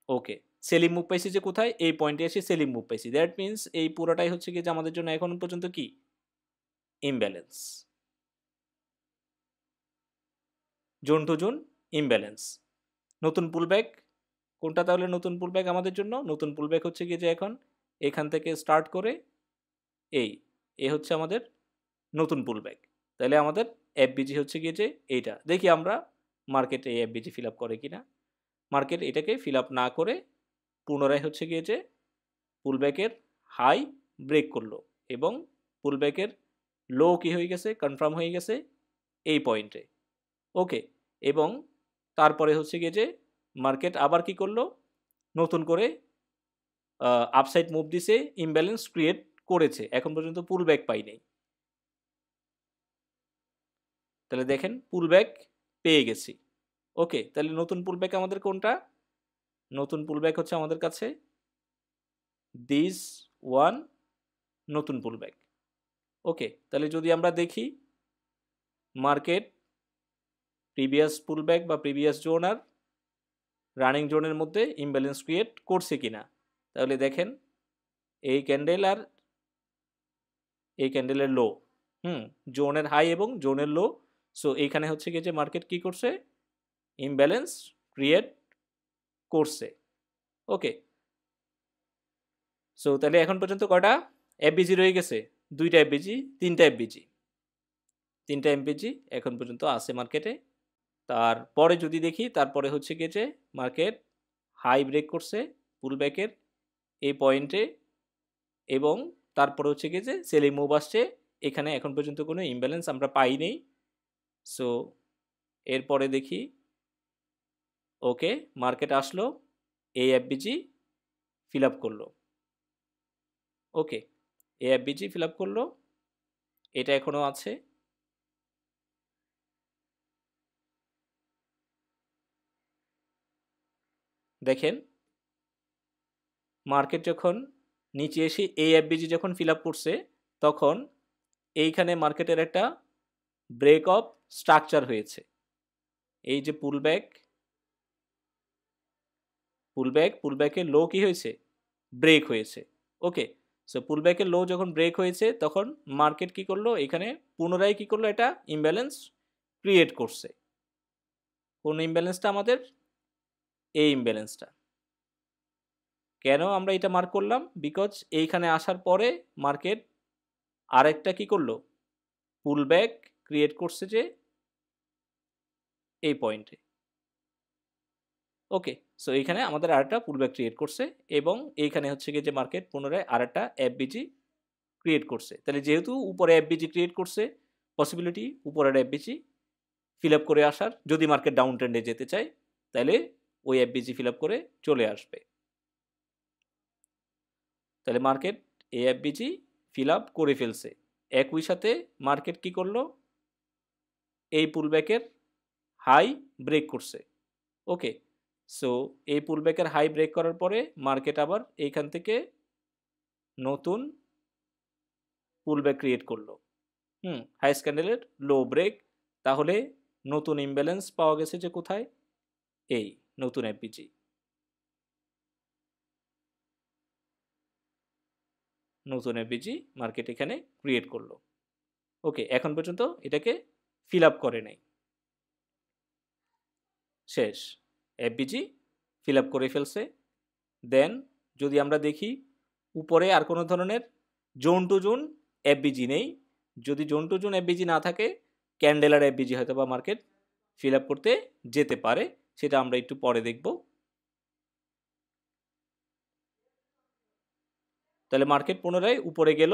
ওকে, সেলিং মুভ পাইছি যে কোথায়, এই পয়েন্টে এসে সেলিং মুভ পাইছি। দ্যাট মিনস এই পুরোটাই হচ্ছে কি যে আমাদের জন্য এখন পর্যন্ত কি imbalance, zone to zone imbalance. নতুন পুলব্যাক কোনটা, তাহলে নতুন পুলব্যাক আমাদের জন্য নতুন পুলব্যাক হচ্ছে কি যে এখন এখান থেকে স্টার্ট করে এই হচ্ছে আমাদের নতুন পুলব্যাক। তাহলে আমাদের এফবিজি হচ্ছে গিয়ে যে এইটা, দেখি আমরা মার্কেটে এই এফবিজি ফিল আপ করে কিনা। মার্কেট এটাকে ফিল আপ না করে পুনরায় হচ্ছে গিয়ে যে পুলব্যাকের হাই ব্রেক করলো এবং পুলব্যাকের লো কি হয়ে গেছে, কনফার্ম হয়ে গেছে এই পয়েন্টে। ওকে, এবং তারপরে হচ্ছে গিয়ে যে মার্কেট আবার কি করলো, নতুন করে আপসাইড মুভ দিছে, ইমব্যালেন্স ক্রিয়েট করেছে, এখন পর্যন্ত পুলব্যাক পাই নাই। তাহলে দেখেন পুলব্যাক পেয়ে গেছি। ওকে, তাহলে নতুন পুলব্যাক আমাদের কোনটা, নতুন পুলব্যাক হচ্ছে আমাদের কাছে দিস ওয়ান, নতুন পুলব্যাক। ওকে, তাহলে যদি আমরা দেখি মার্কেট প্রিভিয়াস পুলব্যাক বা প্রিভিয়াস জোন আর রানিং জোনের মধ্যে ইমব্যালেন্স ক্রিয়েট করছে কিনা, তাহলে দেখেন এই ক্যান্ডেল আর এই ক্যান্ডেলের লো, জোনের হাই এবং জোনের লো। সো এইখানে হচ্ছে কি যে মার্কেট কি করছে, ইমব্যালেন্স ক্রিয়েট করছে। ওকে, সো তাহলে এখন পর্যন্ত কয়টা এফবিজি রয়ে গেছে, দুইটা এফবিজি, তিনটা এফবিজি, তিনটা এফবিজি এখন পর্যন্ত আছে মার্কেটে। তারপরে যদি দেখি, তারপরে হচ্ছে কি যে মার্কেট হাই ব্রেক করছে পুলব্যাকের এই পয়েন্টে এবং তারপরে হচ্ছে কি যে সেলিং মুভ আসছে। এখানে এখন পর্যন্ত কোনো ইমব্যালেন্স আমরা পাই নেই। সো এরপরে দেখি, ওকে মার্কেট আসলো, এই এফবিজি ফিল আপ করলো। ওকে, এই এফবিজি ফিল আপ করলো, এটা এখনো আছে। দেখেন মার্কেট যখন নিচে এসে এই এফবিজি যখন ফিল আপ করছে, তখন এইখানে মার্কেটের একটা ব্রেক অফ স্ট্রাকচার হয়েছে। এই যে পুলব্যাকের লো কি হয়েছে, ব্রেক হয়েছে। ওকে, সো পুলব্যাকের লো যখন ব্রেক হয়েছে তখন মার্কেট কি করলো, এখানে পুনরায় কি করলো, এটা ইমব্যালেন্স ক্রিয়েট করছে। কোন ইমব্যালেন্সটা আমাদের, এই ইমব্যালেন্সটা। কেন আমরা এটা মার্ক করলাম, বিকজ এইখানে আসার পরে মার্কেট আরেকটা কি করলো, পুলব্যাক ক্রিয়েট করছে যে এই পয়েন্টে। ওকে, সো এইখানে আমাদের আরেকটা পুলব্যাক ক্রিয়েট করছে এবং এইখানে হচ্ছে গিয়ে যে মার্কেট পুনরায় আরেকটা এফবিজি ক্রিয়েট করছে। তাহলে যেহেতু উপরে এফবিজি ক্রিয়েট করছে, পসিবিলিটি উপরের এফবিজি ফিল আপ করে আসার, যদি মার্কেট ডাউন ট্রেন্ডে যেতে চায় তাহলে ওই এফবিজি ফিল আপ করে চলে আসবে। তাহলে মার্কেট এই এফবিজি ফিল আপ করে ফেলছে। একই সাথে মার্কেট কি করলো, এই পুলব্যাকের হাই ব্রেক করছে। ওকে, সো এই পুলব্যাকের হাই ব্রেক করার পরে মার্কেট আবার এইখান থেকে নতুন পুলব্যাক ক্রিয়েট করলো। হাইস্ট ক্যান্ডেলের লো ব্রেক, তাহলে নতুন ইমব্যালেন্স পাওয়া গেছে যে কোথায়, এই নতুন এফবিজি। নতুন এফবিজি মার্কেট এখানে ক্রিয়েট করলো। ওকে, এখন পর্যন্ত এটাকে ফিল আপ করে নাই, শেষ, এফবিজি ফিল আপ করে ফেলছে। দেন যদি আমরা দেখি উপরে আর কোনো ধরনের জোন টু জোন এফবিজি নেই। যদি জোন টু জোন এফবিজি না থাকে, ক্যান্ডেলার এফবিজি হয়তো বা মার্কেট ফিল আপ করতে যেতে পারে, সেটা আমরা একটু পরে দেখব। তাহলে মার্কেট পুনরায় উপরে গেল।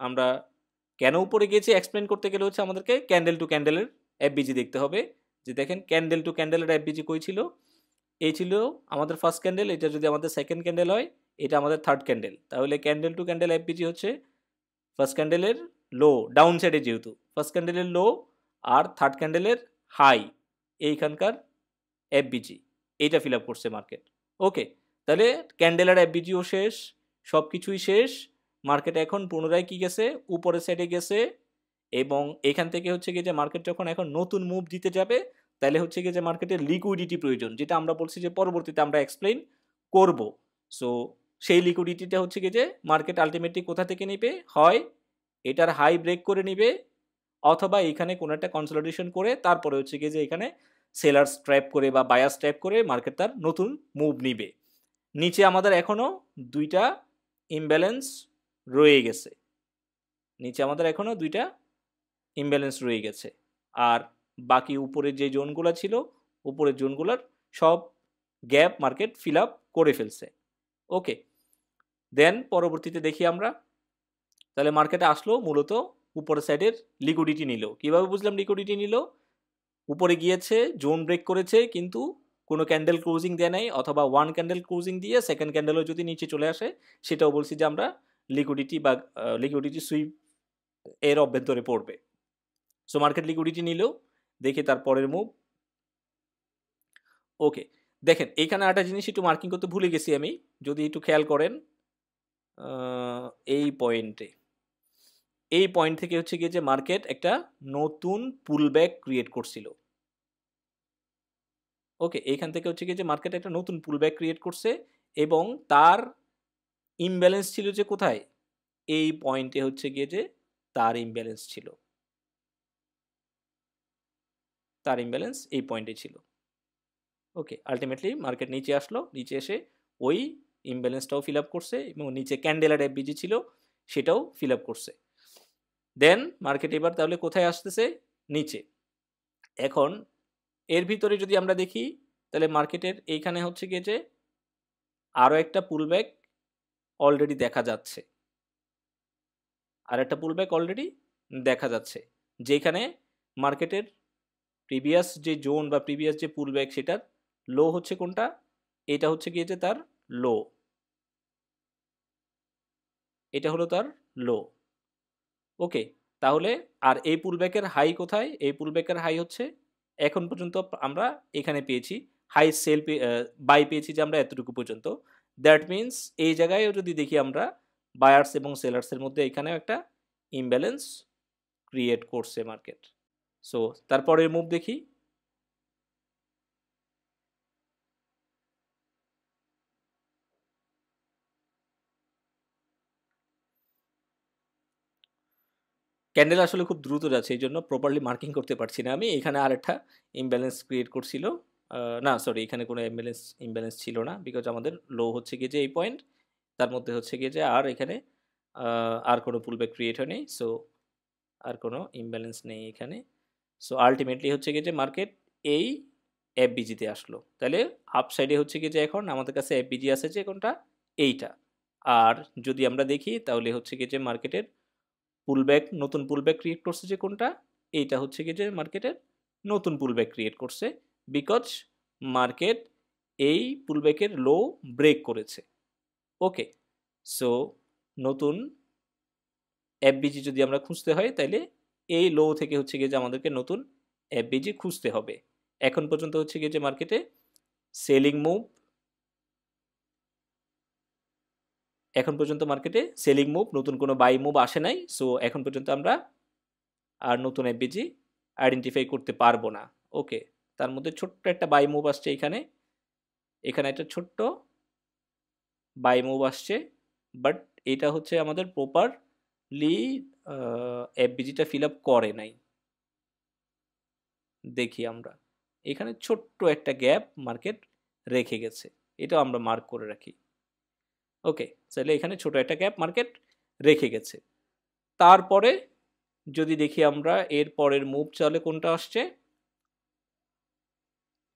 আমরা কেন উপরে গেছি এক্সপ্লেন করতে গেলে হচ্ছে আমাদেরকে ক্যান্ডেল টু ক্যান্ডেলের এফবিজি দেখতে হবে। যে দেখেন ক্যান্ডেল টু ক্যান্ডেলের এফবিজি কই ছিল, এই ছিল আমাদের ফার্স্ট ক্যান্ডেল, এটা যদি আমাদের সেকেন্ড ক্যান্ডেল হয়, এটা আমাদের থার্ড ক্যান্ডেল। তাহলে ক্যান্ডেল টু ক্যান্ডেল এফবিজি হচ্ছে ফার্স্ট ক্যান্ডেলের লো, ডাউন সাইডে যেহেতু ফার্স্ট ক্যান্ডেলের লো আর থার্ড ক্যান্ডেলের হাই, এইখানকার এফবিজি এইটা ফিল আপ করছে মার্কেট। ওকে, তাহলে ক্যান্ডেল আর এফবিজিও শেষ, সব কিছুই শেষ। মার্কেট এখন পুনরায় কি গেছে, উপরের সাইডে গেছে। এবং এখান থেকে হচ্ছে গিয়ে যে মার্কেট যখন এখন নতুন মুভ দিতে যাবে, তাহলে হচ্ছে গিয়ে যে মার্কেটের লিকুইডিটি প্রয়োজন, যেটা আমরা বলছি যে পরবর্তীতে আমরা এক্সপ্লেইন করব। সো সেই লিকুইডিটিটা হচ্ছে গিয়ে যে মার্কেট আলটিমেটলি কোথা থেকে নেবে, হয় এটার হাই ব্রেক করে নিবে, অথবা এখানে কোনো একটা কনসলিডেশন করে তারপরে হচ্ছে গিয়ে যে এখানে সেলার্স ট্র্যাপ করে বা বায়ার্স ট্র্যাপ করে মার্কেট তার নতুন মুভ নিবে। নিচে আমাদের এখনো দুইটা ইমব্যালেন্স রয়ে গেছে, নিচে আমাদের এখনো দুইটা ইমব্যালেন্স রয়ে গেছে। আর বাকি উপরের যে জোনগুলো ছিল, উপরের জোনগুলোর সব গ্যাপ মার্কেট ফিল আপ করে ফেলছে। ওকে, দেন পরবর্তীতে দেখি আমরা, তাহলে মার্কেটে আসলো মূলত উপরের সাইডের লিকুইডিটি নিল। কিভাবে বুঝলাম লিকুইডিটি নিল, উপরে গিয়েছে, জোন ব্রেক করেছে, কিন্তু কোনো ক্যান্ডেল ক্লোজিং দেয় নাই, অথবা ওয়ান ক্যান্ডেল ক্লোজিং দিয়ে সেকেন্ড ক্যান্ডেলও যদি নিচে চলে আসে, সেটাও বলছি যে আমরা লিকুইডিটি বা লিকুইডিটি সুইপ এর অভ্যন্তরে পড়বে। সো মার্কেট লিকুইডিটি নিল, দেখি তার পরের মুভ। ওকে, দেখেন এইখানে একটা জিনিস একটু মার্কিং করতে ভুলে গেছি আমি, যদি একটু খেয়াল করেন এই পয়েন্টে, এই পয়েন্ট থেকে হচ্ছে গিয়ে যে মার্কেট একটা নতুন পুলব্যাক ক্রিয়েট করছিল। ওকে, এইখান থেকে হচ্ছে গিয়ে যে মার্কেট একটা নতুন পুলব্যাক ক্রিয়েট করছে এবং তার ইমব্যালেন্স ছিল যে কোথায়, এই পয়েন্টে হচ্ছে গিয়ে যে তার ইমব্যালেন্স ছিল, তার ইমব্যালেন্স এই পয়েন্টে ছিল। ওকে, আলটিমেটলি মার্কেট নিচে আসলো, নিচে এসে ওই ইমব্যালেন্সটাও ফিল আপ করছে এবং নিচে ক্যান্ডেলার এফবিজি ছিল সেটাও ফিল আপ করছে। দেন মার্কেট এবার তাহলে কোথায় আসতেছে, নিচে। এখন এর ভিতরে যদি আমরা দেখি, তাহলে মার্কেটের এইখানে হচ্ছে গিয়ে যে আরও একটা পুলব্যাক অলরেডি দেখা যাচ্ছে, আর একটা পুলব্যাক অলরেডি দেখা যাচ্ছে, যেখানে মার্কেটের প্রিভিয়াস যে জোন বা প্রিভিয়াস যে পুলব্যাক সেটার লো হচ্ছে কোনটা, এটা হচ্ছে গিয়ে যে তার লো, এটা হলো তার লো। ওকে, তাহলে আর এই পুলব্যাকের হাই কোথায়, এই পুলব্যাকের হাই হচ্ছে এখন পর্যন্ত আমরা এখানে পেয়েছি, হাই সেল বাই পেয়েছি যে আমরা এতটুকু পর্যন্ত। দ্যাট মিন্স এই জায়গায়ও যদি দেখি আমরা, বায়ার্স এবং সেলার্সের মধ্যে এখানেও একটা ইমব্যালেন্স ক্রিয়েট করছে মার্কেট। সো তারপরের মুভ দেখি, ক্যান্ডেল আসলে খুব দ্রুত যাচ্ছে, এই জন্য প্রপারলি মার্কিং করতে পারছি না আমি। এখানে আর একটা ইমব্যালেন্স ক্রিয়েট করছিল, না সরি, এখানে কোনো ইমব্যালেন্স ছিল না, বিকজ আমাদের লো হচ্ছে গিয়ে যে এই পয়েন্ট, তার মধ্যে হচ্ছে গিয়ে যে আর এখানে আর কোনো পুলব্যাক ক্রিয়েট হয়নি। সো আর কোনো ইমব্যালেন্স নেই এখানে। সো আলটিমেটলি হচ্ছে গিয়ে যে মার্কেট এই এফবিজিতে আসলো। তাহলে আপ সাইডে হচ্ছে কি যে এখন আমাদের কাছে এফবিজি আছে যে কোনটা, এইটা। আর যদি আমরা দেখি তাহলে হচ্ছে কি যে মার্কেটের পুলব্যাক, নতুন পুলব্যাক ক্রিয়েট করছে যে কোনটা, এইটা হচ্ছে কি যে মার্কেটের নতুন পুলব্যাক ক্রিয়েট করছে, বিকজ মার্কেট এই পুলব্যাকের লো ব্রেক করেছে। ওকে, সো নতুন এফবিজি যদি আমরা খুঁজতে হয় তাহলে এই লো থেকে হচ্ছে গিয়ে যে আমাদেরকে নতুন এফবিজি খুঁজতে হবে। এখন পর্যন্ত হচ্ছে গিয়ে যে মার্কেটে সেলিং মুভ, এখন পর্যন্ত মার্কেটে সেলিং মুভ, নতুন কোনো বাই মুভ আসে নাই। সো এখন পর্যন্ত আমরা আর নতুন এফবিজি আইডেন্টিফাই করতে পারবো না। ওকে, তার মধ্যে ছোট্ট একটা বাই মুভ আসছে এখানে, এখানে একটা ছোট্ট বাই মুভ আসছে, বাট এটা হচ্ছে আমাদের প্রপারলি এফবিজিটা ফিল আপ করে নাই। দেখি আমরা এখানে ছোট্ট একটা গ্যাপ মার্কেট রেখে গেছে, এটাও আমরা মার্ক করে রাখি। ওকে, তাহলে এখানে ছোট একটা গ্যাপ মার্কেট রেখে গেছে। তারপরে যদি দেখি আমরা এর পরের মুভ চলে কোনটা আসছে,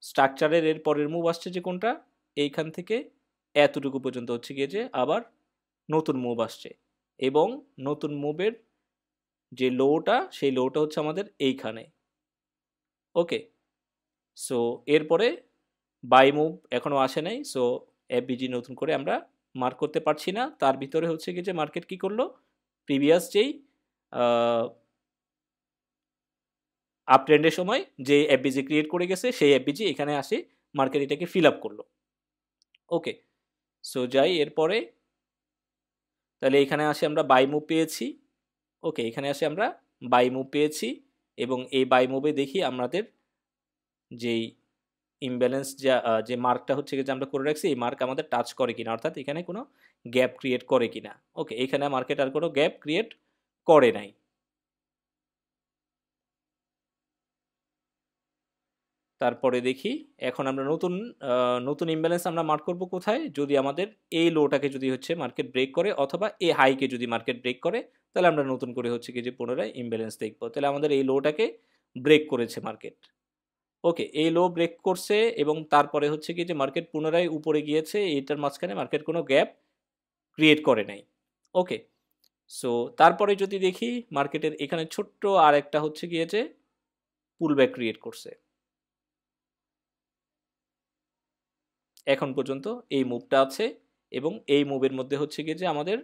স্ট্রাকচারের এর পরের মুভ আসছে যে কোনটা, এইখান থেকে এতটুকু পর্যন্ত হচ্ছে গিয়ে যে আবার নতুন মুভ আসছে, এবং নতুন মুভের যে লোটা, সেই লোটা হচ্ছে আমাদের এইখানে। ওকে, সো এরপরে বাই মুভ এখনও আসে নাই, সো এফবিজি নতুন করে আমরা মার্ক করতে পারছি না। তার ভিতরে হচ্ছে কি যে মার্কেট কি করলো, প্রিভিয়াস যেই আপ ট্রেন্ডের সময় যে এফবিজি ক্রিয়েট করে গেছে সেই এফবিজি এখানে আসে, মার্কেট এটাকে ফিল আপ করলো। ওকে, সো যাই এরপরে, তাহলে এখানে আসে আমরা বাই মুভ পেয়েছি। ওকে, এখানে আসে আমরা বাই মুভ পেয়েছি, এবং এই বাই মুভে দেখি আমাদের যেই ইমব্যালেন্স যে মার্কটা হচ্ছে যে আমরা করে রাখছি, এই মার্ক আমাদের টাচ করে কিনা, অর্থাৎ এখানে কোনো গ্যাপ ক্রিয়েট করে কিনা। ওকে, এখানে মার্কেট আর কোনো গ্যাপ ক্রিয়েট করে নাই। তারপরে দেখি এখন আমরা নতুন ইমব্যালেন্স আমরা মার্ক করব কোথায়, যদি আমাদের এই লোটাকে যদি হচ্ছে মার্কেট ব্রেক করে, অথবা এই হাইকে যদি মার্কেট ব্রেক করে, তাহলে আমরা নতুন করে হচ্ছে কি যে পুনরায় ইমব্যালেন্স দেখবো। তাহলে আমাদের এই লোটাকে ব্রেক করেছে মার্কেট। ওকে, এই লো ব্রেক করছে এবং তারপরে হচ্ছে কি যে মার্কেট পুনরায় উপরে গিয়েছে, এইটার মাঝখানে মার্কেট কোনো গ্যাপ ক্রিয়েট করে নাই। ওকে, সো তারপরে যদি দেখি মার্কেটের এখানে ছোট্ট আর একটা হচ্ছে গিয়েছে পুলব্যাক ক্রিয়েট করছে। এখন পর্যন্ত এই মুভটা আছে, এবং এই মুভের মধ্যে হচ্ছে গিয়ে যে আমাদের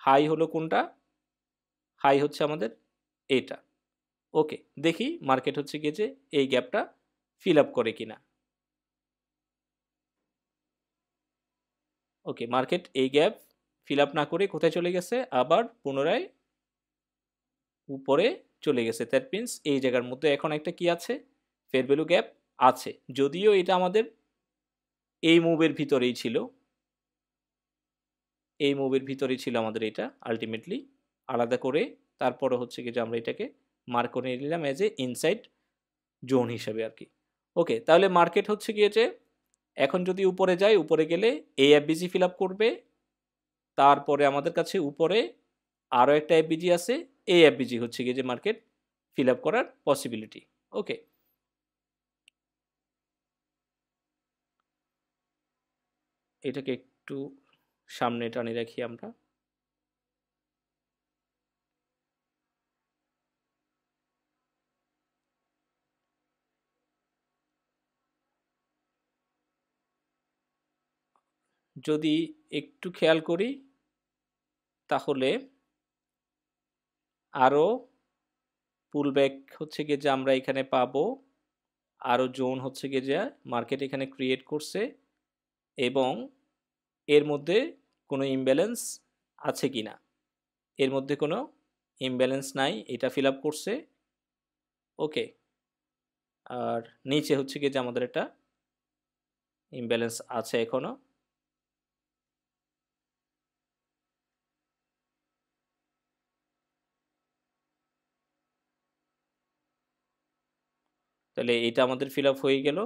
হাই হলো কোনটা, হাই হচ্ছে আমাদের এটা। ওকে, দেখি মার্কেট হচ্ছে গিয়ে যে এই গ্যাপটা ফিল আপ করে কিনা। ওকে, মার্কেট এই গ্যাপ ফিল আপ না করে কোথায় চলে গেছে, আবার পুনরায় উপরে চলে গেছে। দ্যাট মিনস এই জায়গার মধ্যে এখন একটা কি আছে, ফেয়ার ভ্যালু গ্যাপ আছে, যদিও এটা আমাদের এই মুভের ভিতরেই ছিল, এই মুভের ভিতরেই ছিল আমাদের এটা আলটিমেটলি, আলাদা করে তারপরে হচ্ছে কি যে আমরা এটাকে মার্ক করে নিলাম এজ এ ইনসাইড জোন হিসাবে আর কি। ওকে, তাহলে মার্কেট হচ্ছে গিয়েছে এখন যদি উপরে যায়, উপরে গেলে এই এফবিজি ফিল আপ করবে, তারপরে আমাদের কাছে উপরে আরও একটা এফবিজি আছে, এই এফবিজি হচ্ছে গিয়ে যে মার্কেট ফিল আপ করার পসিবিলিটি। ওকে, এটাকে একটু সামনে টানে রাখি আমরা। যদি একটু খেয়াল করি তাহলে আরও পুলব্যাক হচ্ছে গিয়ে যে আমরা এখানে পাবো, আরও জোন হচ্ছে গিয়ে যে মার্কেট এখানে ক্রিয়েট করছে, এবং এর মধ্যে কোনো ইমব্যালেন্স আছে কি না, এর মধ্যে কোনো ইমব্যালেন্স নাই, এটা ফিল আপ করছে। ওকে, আর নিচে হচ্ছে গিয়ে যে আমাদের একটা ইমব্যালেন্স আছে এখনো। তাহলে এটা আমাদের ফিল আপ হয়ে গেল,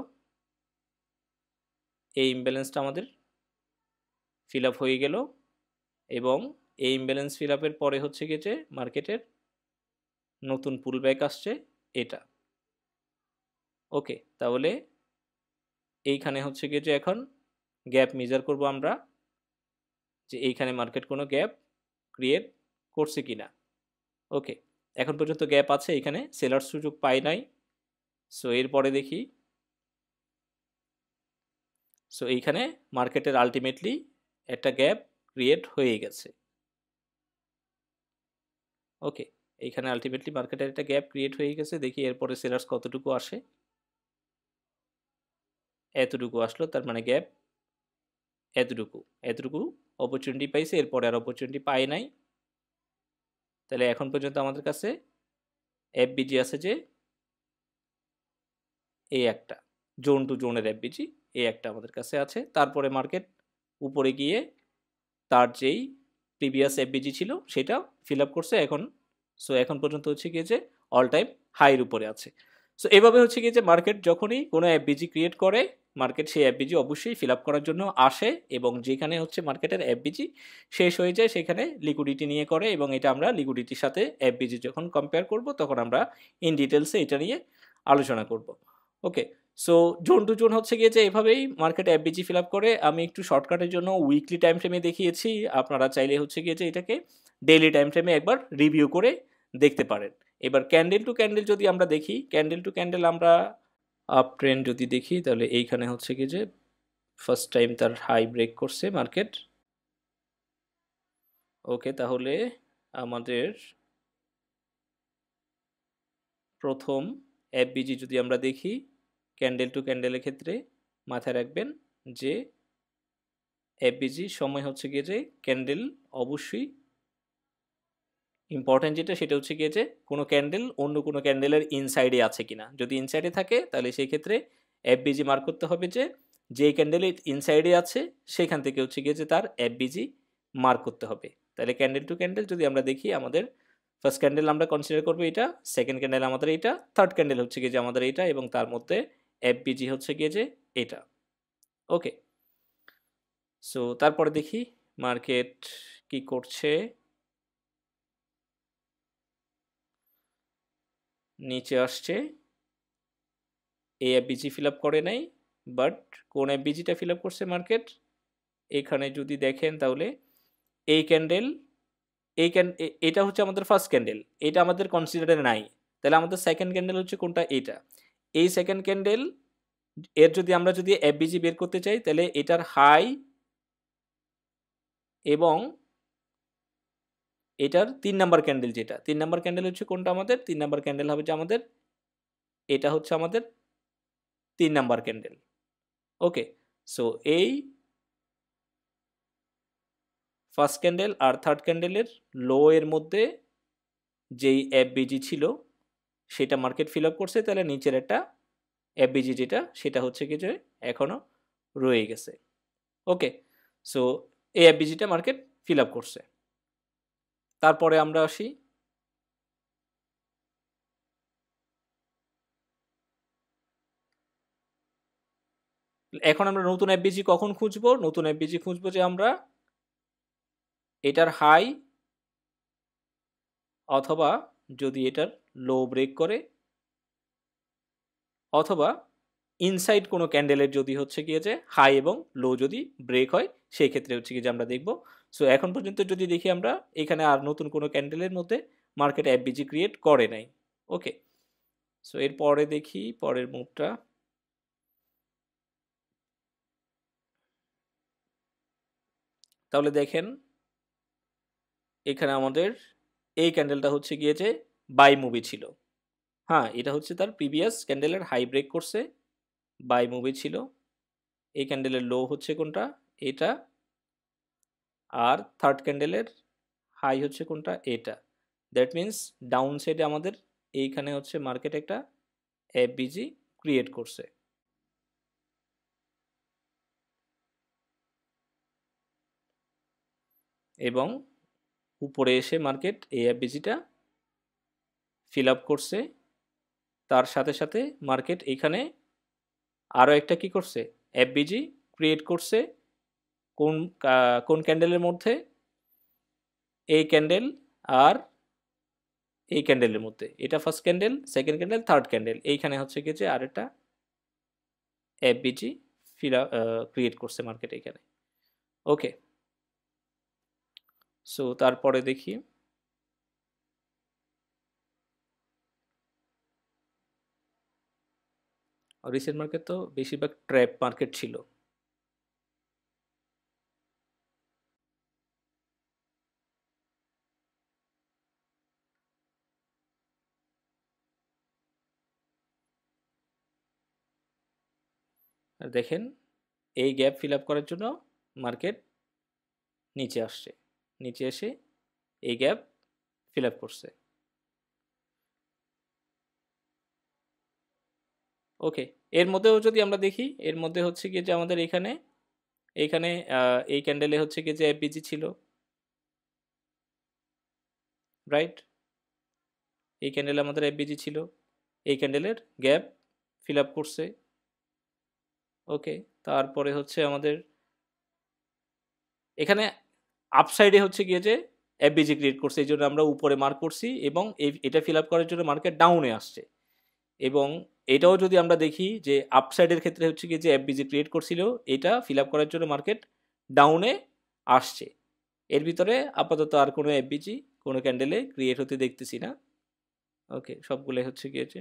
এই ইমব্যালেন্সটা আমাদের ফিল আপ হয়ে গেল, এবং এই ইমব্যালেন্স ফিল আপের পরে হচ্ছে গিয়ে যে মার্কেটের নতুন পুলব্যাক আসছে এটা। ওকে, তাহলে এইখানে হচ্ছে গিয়ে যে এখন গ্যাপ মেজার করব আমরা, যে এইখানে মার্কেট কোনো গ্যাপ ক্রিয়েট করছে কিনা। ওকে, এখন পর্যন্ত গ্যাপ আছে, এখানে সেলার সুযোগ পাই নাই। সো এরপরে দেখি, সো এইখানে মার্কেটের আলটিমেটলি একটা গ্যাপ ক্রিয়েট হয়ে গেছে। ওকে, এইখানে আলটিমেটলি মার্কেটের একটা গ্যাপ ক্রিয়েট হয়ে গেছে। দেখি এরপরে সেলার্স কতটুকু আসে। এতটুকু আসলো, তার মানে গ্যাপ এতটুকু, এতটুকু অপরচুনিটি পাইছে, এরপরে আর অপরচুনিটি পাই নাই। তাহলে এখন পর্যন্ত আমাদের কাছে এফবিজি আছে যে এই একটা জোন টু জোনের এফবিজি, এই একটা আমাদের কাছে আছে। তারপরে মার্কেট উপরে গিয়ে তার যেই প্রিভিয়াস এফবিজি ছিল সেটা ফিল আপ করছে এখন। সো এখন পর্যন্ত হচ্ছে গিয়ে যে অল টাইম হাইয়ের উপরে আছে। সো এভাবে হচ্ছে গিয়ে যে মার্কেট যখনই কোনো এফবিজি ক্রিয়েট করে, মার্কেট সেই এফবিজি অবশ্যই ফিল আপ করার জন্য আসে, এবং যেখানে হচ্ছে মার্কেটের এফবিজি শেষ হয়ে যায় সেখানে লিকুইডিটি নিয়ে করে, এবং এটা আমরা লিকুইডিটির সাথে এফবিজি যখন কম্পেয়ার করব তখন আমরা ইন ডিটেলসে এটা নিয়ে আলোচনা করব। ওকে, সো জোন টু জোন হচ্ছে গিয়ে যে এভাবেই মার্কেট এফবিজি ফিল আপ করে। আমি একটু শর্টকাটের জন্য উইকলি টাইম ফ্রেমে দেখিয়েছি, আপনারা চাইলে হচ্ছে গিয়ে যে এটাকে ডেইলি টাইম ফ্রেমে একবার রিভিউ করে দেখতে পারেন। এবার ক্যান্ডেল টু ক্যান্ডেল যদি আমরা দেখি, ক্যান্ডেল টু ক্যান্ডেল আমরা আপ ট্রেন্ড যদি দেখি, তাহলে এইখানে হচ্ছে কি যে ফার্স্ট টাইম তার হাই ব্রেক করছে মার্কেট। ওকে, তাহলে আমাদের প্রথম এফবিজি যদি আমরা দেখি ক্যান্ডেল টু ক্যান্ডেলের ক্ষেত্রে, মাথায় রাখবেন যে এফবিজি সময় হচ্ছে গিয়ে যে ক্যান্ডেল অবশ্যই ইম্পর্টেন্ট, যেটা সেটা হচ্ছে গিয়ে যে কোনো ক্যান্ডেল অন্য কোনো ক্যান্ডেলের ইনসাইডে আছে কিনা। যদি ইনসাইডে থাকে তাহলে সেই ক্ষেত্রে এফবিজি মার্ক করতে হবে যে যেই ক্যান্ডেলের ইনসাইডে আছে সেখান থেকে হচ্ছে গিয়ে যে তার এফবিজি মার্ক করতে হবে। তাহলে ক্যান্ডেল টু ক্যান্ডেল যদি আমরা দেখি, আমাদের ফার্স্ট ক্যান্ডেল আমরা কনসিডার করবো এটা, সেকেন্ড ক্যান্ডেল আমাদের এটা, থার্ড ক্যান্ডেল হচ্ছে গিয়ে যে আমাদের এটা, এবং তার মধ্যে এফবিজি হচ্ছে গিয়ে যে এটা। ওকে, সো তারপরে দেখি মার্কেট কি করছে। নিচে আসছে, এই এফবিজি ফিল আপ করে নাই, বাট কোন এফবিজিটা ফিল আপ করছে মার্কেট, এখানে যদি দেখেন তাহলে এই ক্যান্ডেল, এটা হচ্ছে আমাদের ফার্স্ট ক্যান্ডেল, এটা আমাদের কনসিডারে নাই। তাহলে আমাদের সেকেন্ড ক্যান্ডেল হচ্ছে কোনটা, এইটা। এই সেকেন্ড ক্যান্ডেল এর যদি আমরা যদি এফবিজি বের করতে চাই, তাহলে এটার হাই এবং এটার 3 নাম্বার ক্যান্ডেল, যেটা 3 নাম্বার ক্যান্ডেল হচ্ছে কোনটা, আমাদের 3 নাম্বার ক্যান্ডেল হবে যে আমাদের এটা হচ্ছে আমাদের 3 নাম্বার ক্যান্ডেল। ওকে, সো এই ফার্স্ট ক্যান্ডেল আর থার্ড ক্যান্ডেলের লো এর মধ্যে যেই এফবিজি ছিল সেটা মার্কেট ফিল আপ করছে, তাহলে নিচের একটা এফবিজি যেটা সেটা হচ্ছে কি যে এখনো রয়ে গেছে। ওকে, সো এই এফবিজিটা মার্কেট ফিল আপ করছে। তারপরে আমরা আসি এখন আমরা নতুন এফবিজি কখন খুঁজবো, নতুন এফবিজি খুঁজবো যে আমরা এটার হাই অথবা যদি এটার লো ব্রেক করে, অথবা ইনসাইড কোনো ক্যান্ডেলের যদি হচ্ছে গিয়ে যে হাই এবং লো যদি ব্রেক হয়, সেই ক্ষেত্রে হচ্ছে কি যে আমরা দেখব। সো এখন পর্যন্ত যদি দেখি আমরা এখানে আর নতুন কোনো ক্যান্ডেলের মধ্যে মার্কেট এফবিজি ক্রিয়েট করে নাই। ওকে, সো এরপরে দেখি পরের মুভটা। তাহলে দেখেন এখানে আমাদের এই ক্যান্ডেলটা হচ্ছে গিয়ে যে বাই মুভি ছিল। হ্যাঁ, এটা হচ্ছে তার প্রিভিয়াস ক্যান্ডেলের হাই ব্রেক করছে, বাই মুভি ছিল। এই ক্যান্ডেলের লো হচ্ছে কোনটা, এটা। আর থার্ড ক্যান্ডেলের হাই হচ্ছে কোনটা, এটা। দ্যাট মিন্স ডাউন সাইডে আমাদের এইখানে হচ্ছে মার্কেট একটা এফবিজি ক্রিয়েট করছে, এবং উপরে এসে মার্কেট এই এফবিজিটা ফিল আপ করছে। তার সাথে সাথে মার্কেট এইখানে আরও একটা কি করছে, এফবিজি ক্রিয়েট করছে। কোন কোন ক্যান্ডেলের মধ্যে, এই ক্যান্ডেল আর এই ক্যান্ডেলের মধ্যে। এটা first candle, second candle, third candle, এইখানে হচ্ছে কি যে আরেকটা এফবিজি ক্রিয়েট করছে মার্কেট এখানে। ওকে, সো তারপরে দেখি রিসেন্ট মার্কেট তো বেশিরভাগ ট্র্যাপ মার্কেট ছিল। আর দেখেন এই গ্যাপ ফিল আপ করার জন্য মার্কেট নিচে আসছে, নিচে এসে এই গ্যাপ ফিল আপ করছে। ওকে, এর মধ্যেও যদি আমরা দেখি, এর মধ্যে হচ্ছে কি যে আমাদের এখানে এইখানে এই ক্যান্ডেলে হচ্ছে কি যে এফবিজি ছিল, রাইট? এই ক্যান্ডেলে আমাদের এফবিজি ছিল, এই ক্যান্ডেলের গ্যাপ ফিল আপ করছে। ওকে, তারপরে হচ্ছে আমাদের এখানে আপসাইডে হচ্ছে গিয়ে যে এফবিজি ক্রিয়েট করছে, এই জন্য আমরা উপরে মার্ক করছি এবং এটা ফিল আপ করার জন্য মার্কেট ডাউনে আসছে। এবং এটাও যদি আমরা দেখি যে আপসাইডের ক্ষেত্রে হচ্ছে গিয়ে যে এফবিজি ক্রিয়েট করছিল, এটা ফিল আপ করার জন্য মার্কেট ডাউনে আসছে। এর ভিতরে আপাতত আর কোনো এফবিজি কোনো ক্যান্ডেলে ক্রিয়েট হতে দেখতেছি না। ওকে, সবগুলোই হচ্ছে গিয়েছে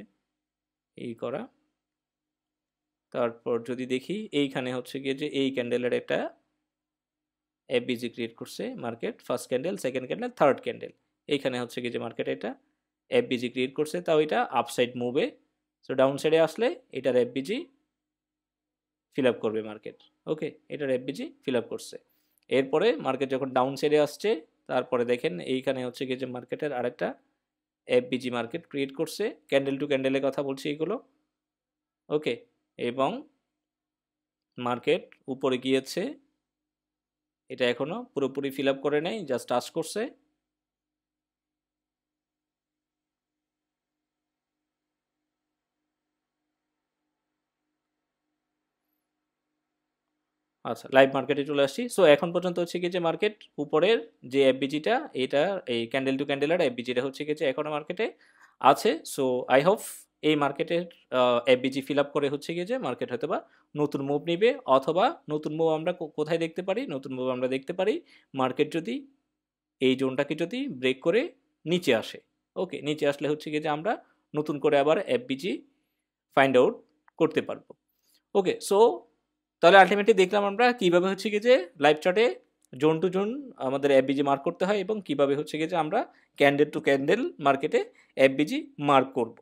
এই করা। তারপর যদি দেখি এইখানে হচ্ছে গিয়ে যে এই ক্যান্ডেলের একটা এফবিজি ক্রিয়েট করছে market, first candle, second candle, third candle. এইখানে হচ্ছে গিয়ে যে মার্কেট এটা এফবিজি ক্রিয়েট করছে, তাও এটা আপসাইড মুভে। সো ডাউন সাইডে আসলে এটার এফবিজি ফিল আপ করবে মার্কেট। ওকে, এটার এফবিজি ফিল আপ করছে। এরপরে মার্কেট যখন ডাউন সাইডে আসছে, তারপরে দেখেন এইখানে হচ্ছে গিয়ে যে মার্কেটের আরেকটা এফবিজি মার্কেট ক্রিয়েট করছে, ক্যান্ডেল টু ক্যান্ডেলের কথা বলছি এগুলো। ওকে, এবং মার্কেট উপরে গিয়েছে, এটা এখনো পুরোপুরি ফিল আপ করে নেই, জাস্ট টাচ করছে। আচ্ছা, লাইভ মার্কেটে চলে আসছি। সো এখন পর্যন্ত হচ্ছে কি যে মার্কেট উপরের যে এফবিজিটা, এটা এই ক্যান্ডেল টু ক্যান্ডেলের এফবিজিটা হচ্ছে কি যে এখনো মার্কেটে আছে। সো আই হোপ এই মার্কেটের এফবিজি ফিল আপ করে হচ্ছে গিয়ে যে মার্কেট হয়তো বা নতুন মুভ নিবে, অথবা নতুন মুভ আমরা কোথায় দেখতে পারি? নতুন মুভ আমরা দেখতে পারি মার্কেট যদি এই জোনটাকে যদি ব্রেক করে নিচে আসে। ওকে, নিচে আসলে হচ্ছে গিয়ে যে আমরা নতুন করে আবার এফবিজি ফাইন্ড আউট করতে পারবো। ওকে, সো তাহলে আলটিমেটলি দেখলাম আমরা কিভাবে হচ্ছে গিয়ে যে লাইভ চার্টে জোন টু জোন আমাদের এফবিজি মার্ক করতে হয় এবং কিভাবে হচ্ছে গিয়ে যে আমরা ক্যান্ডেল টু ক্যান্ডেল মার্কেটে এফবিজি মার্ক করব।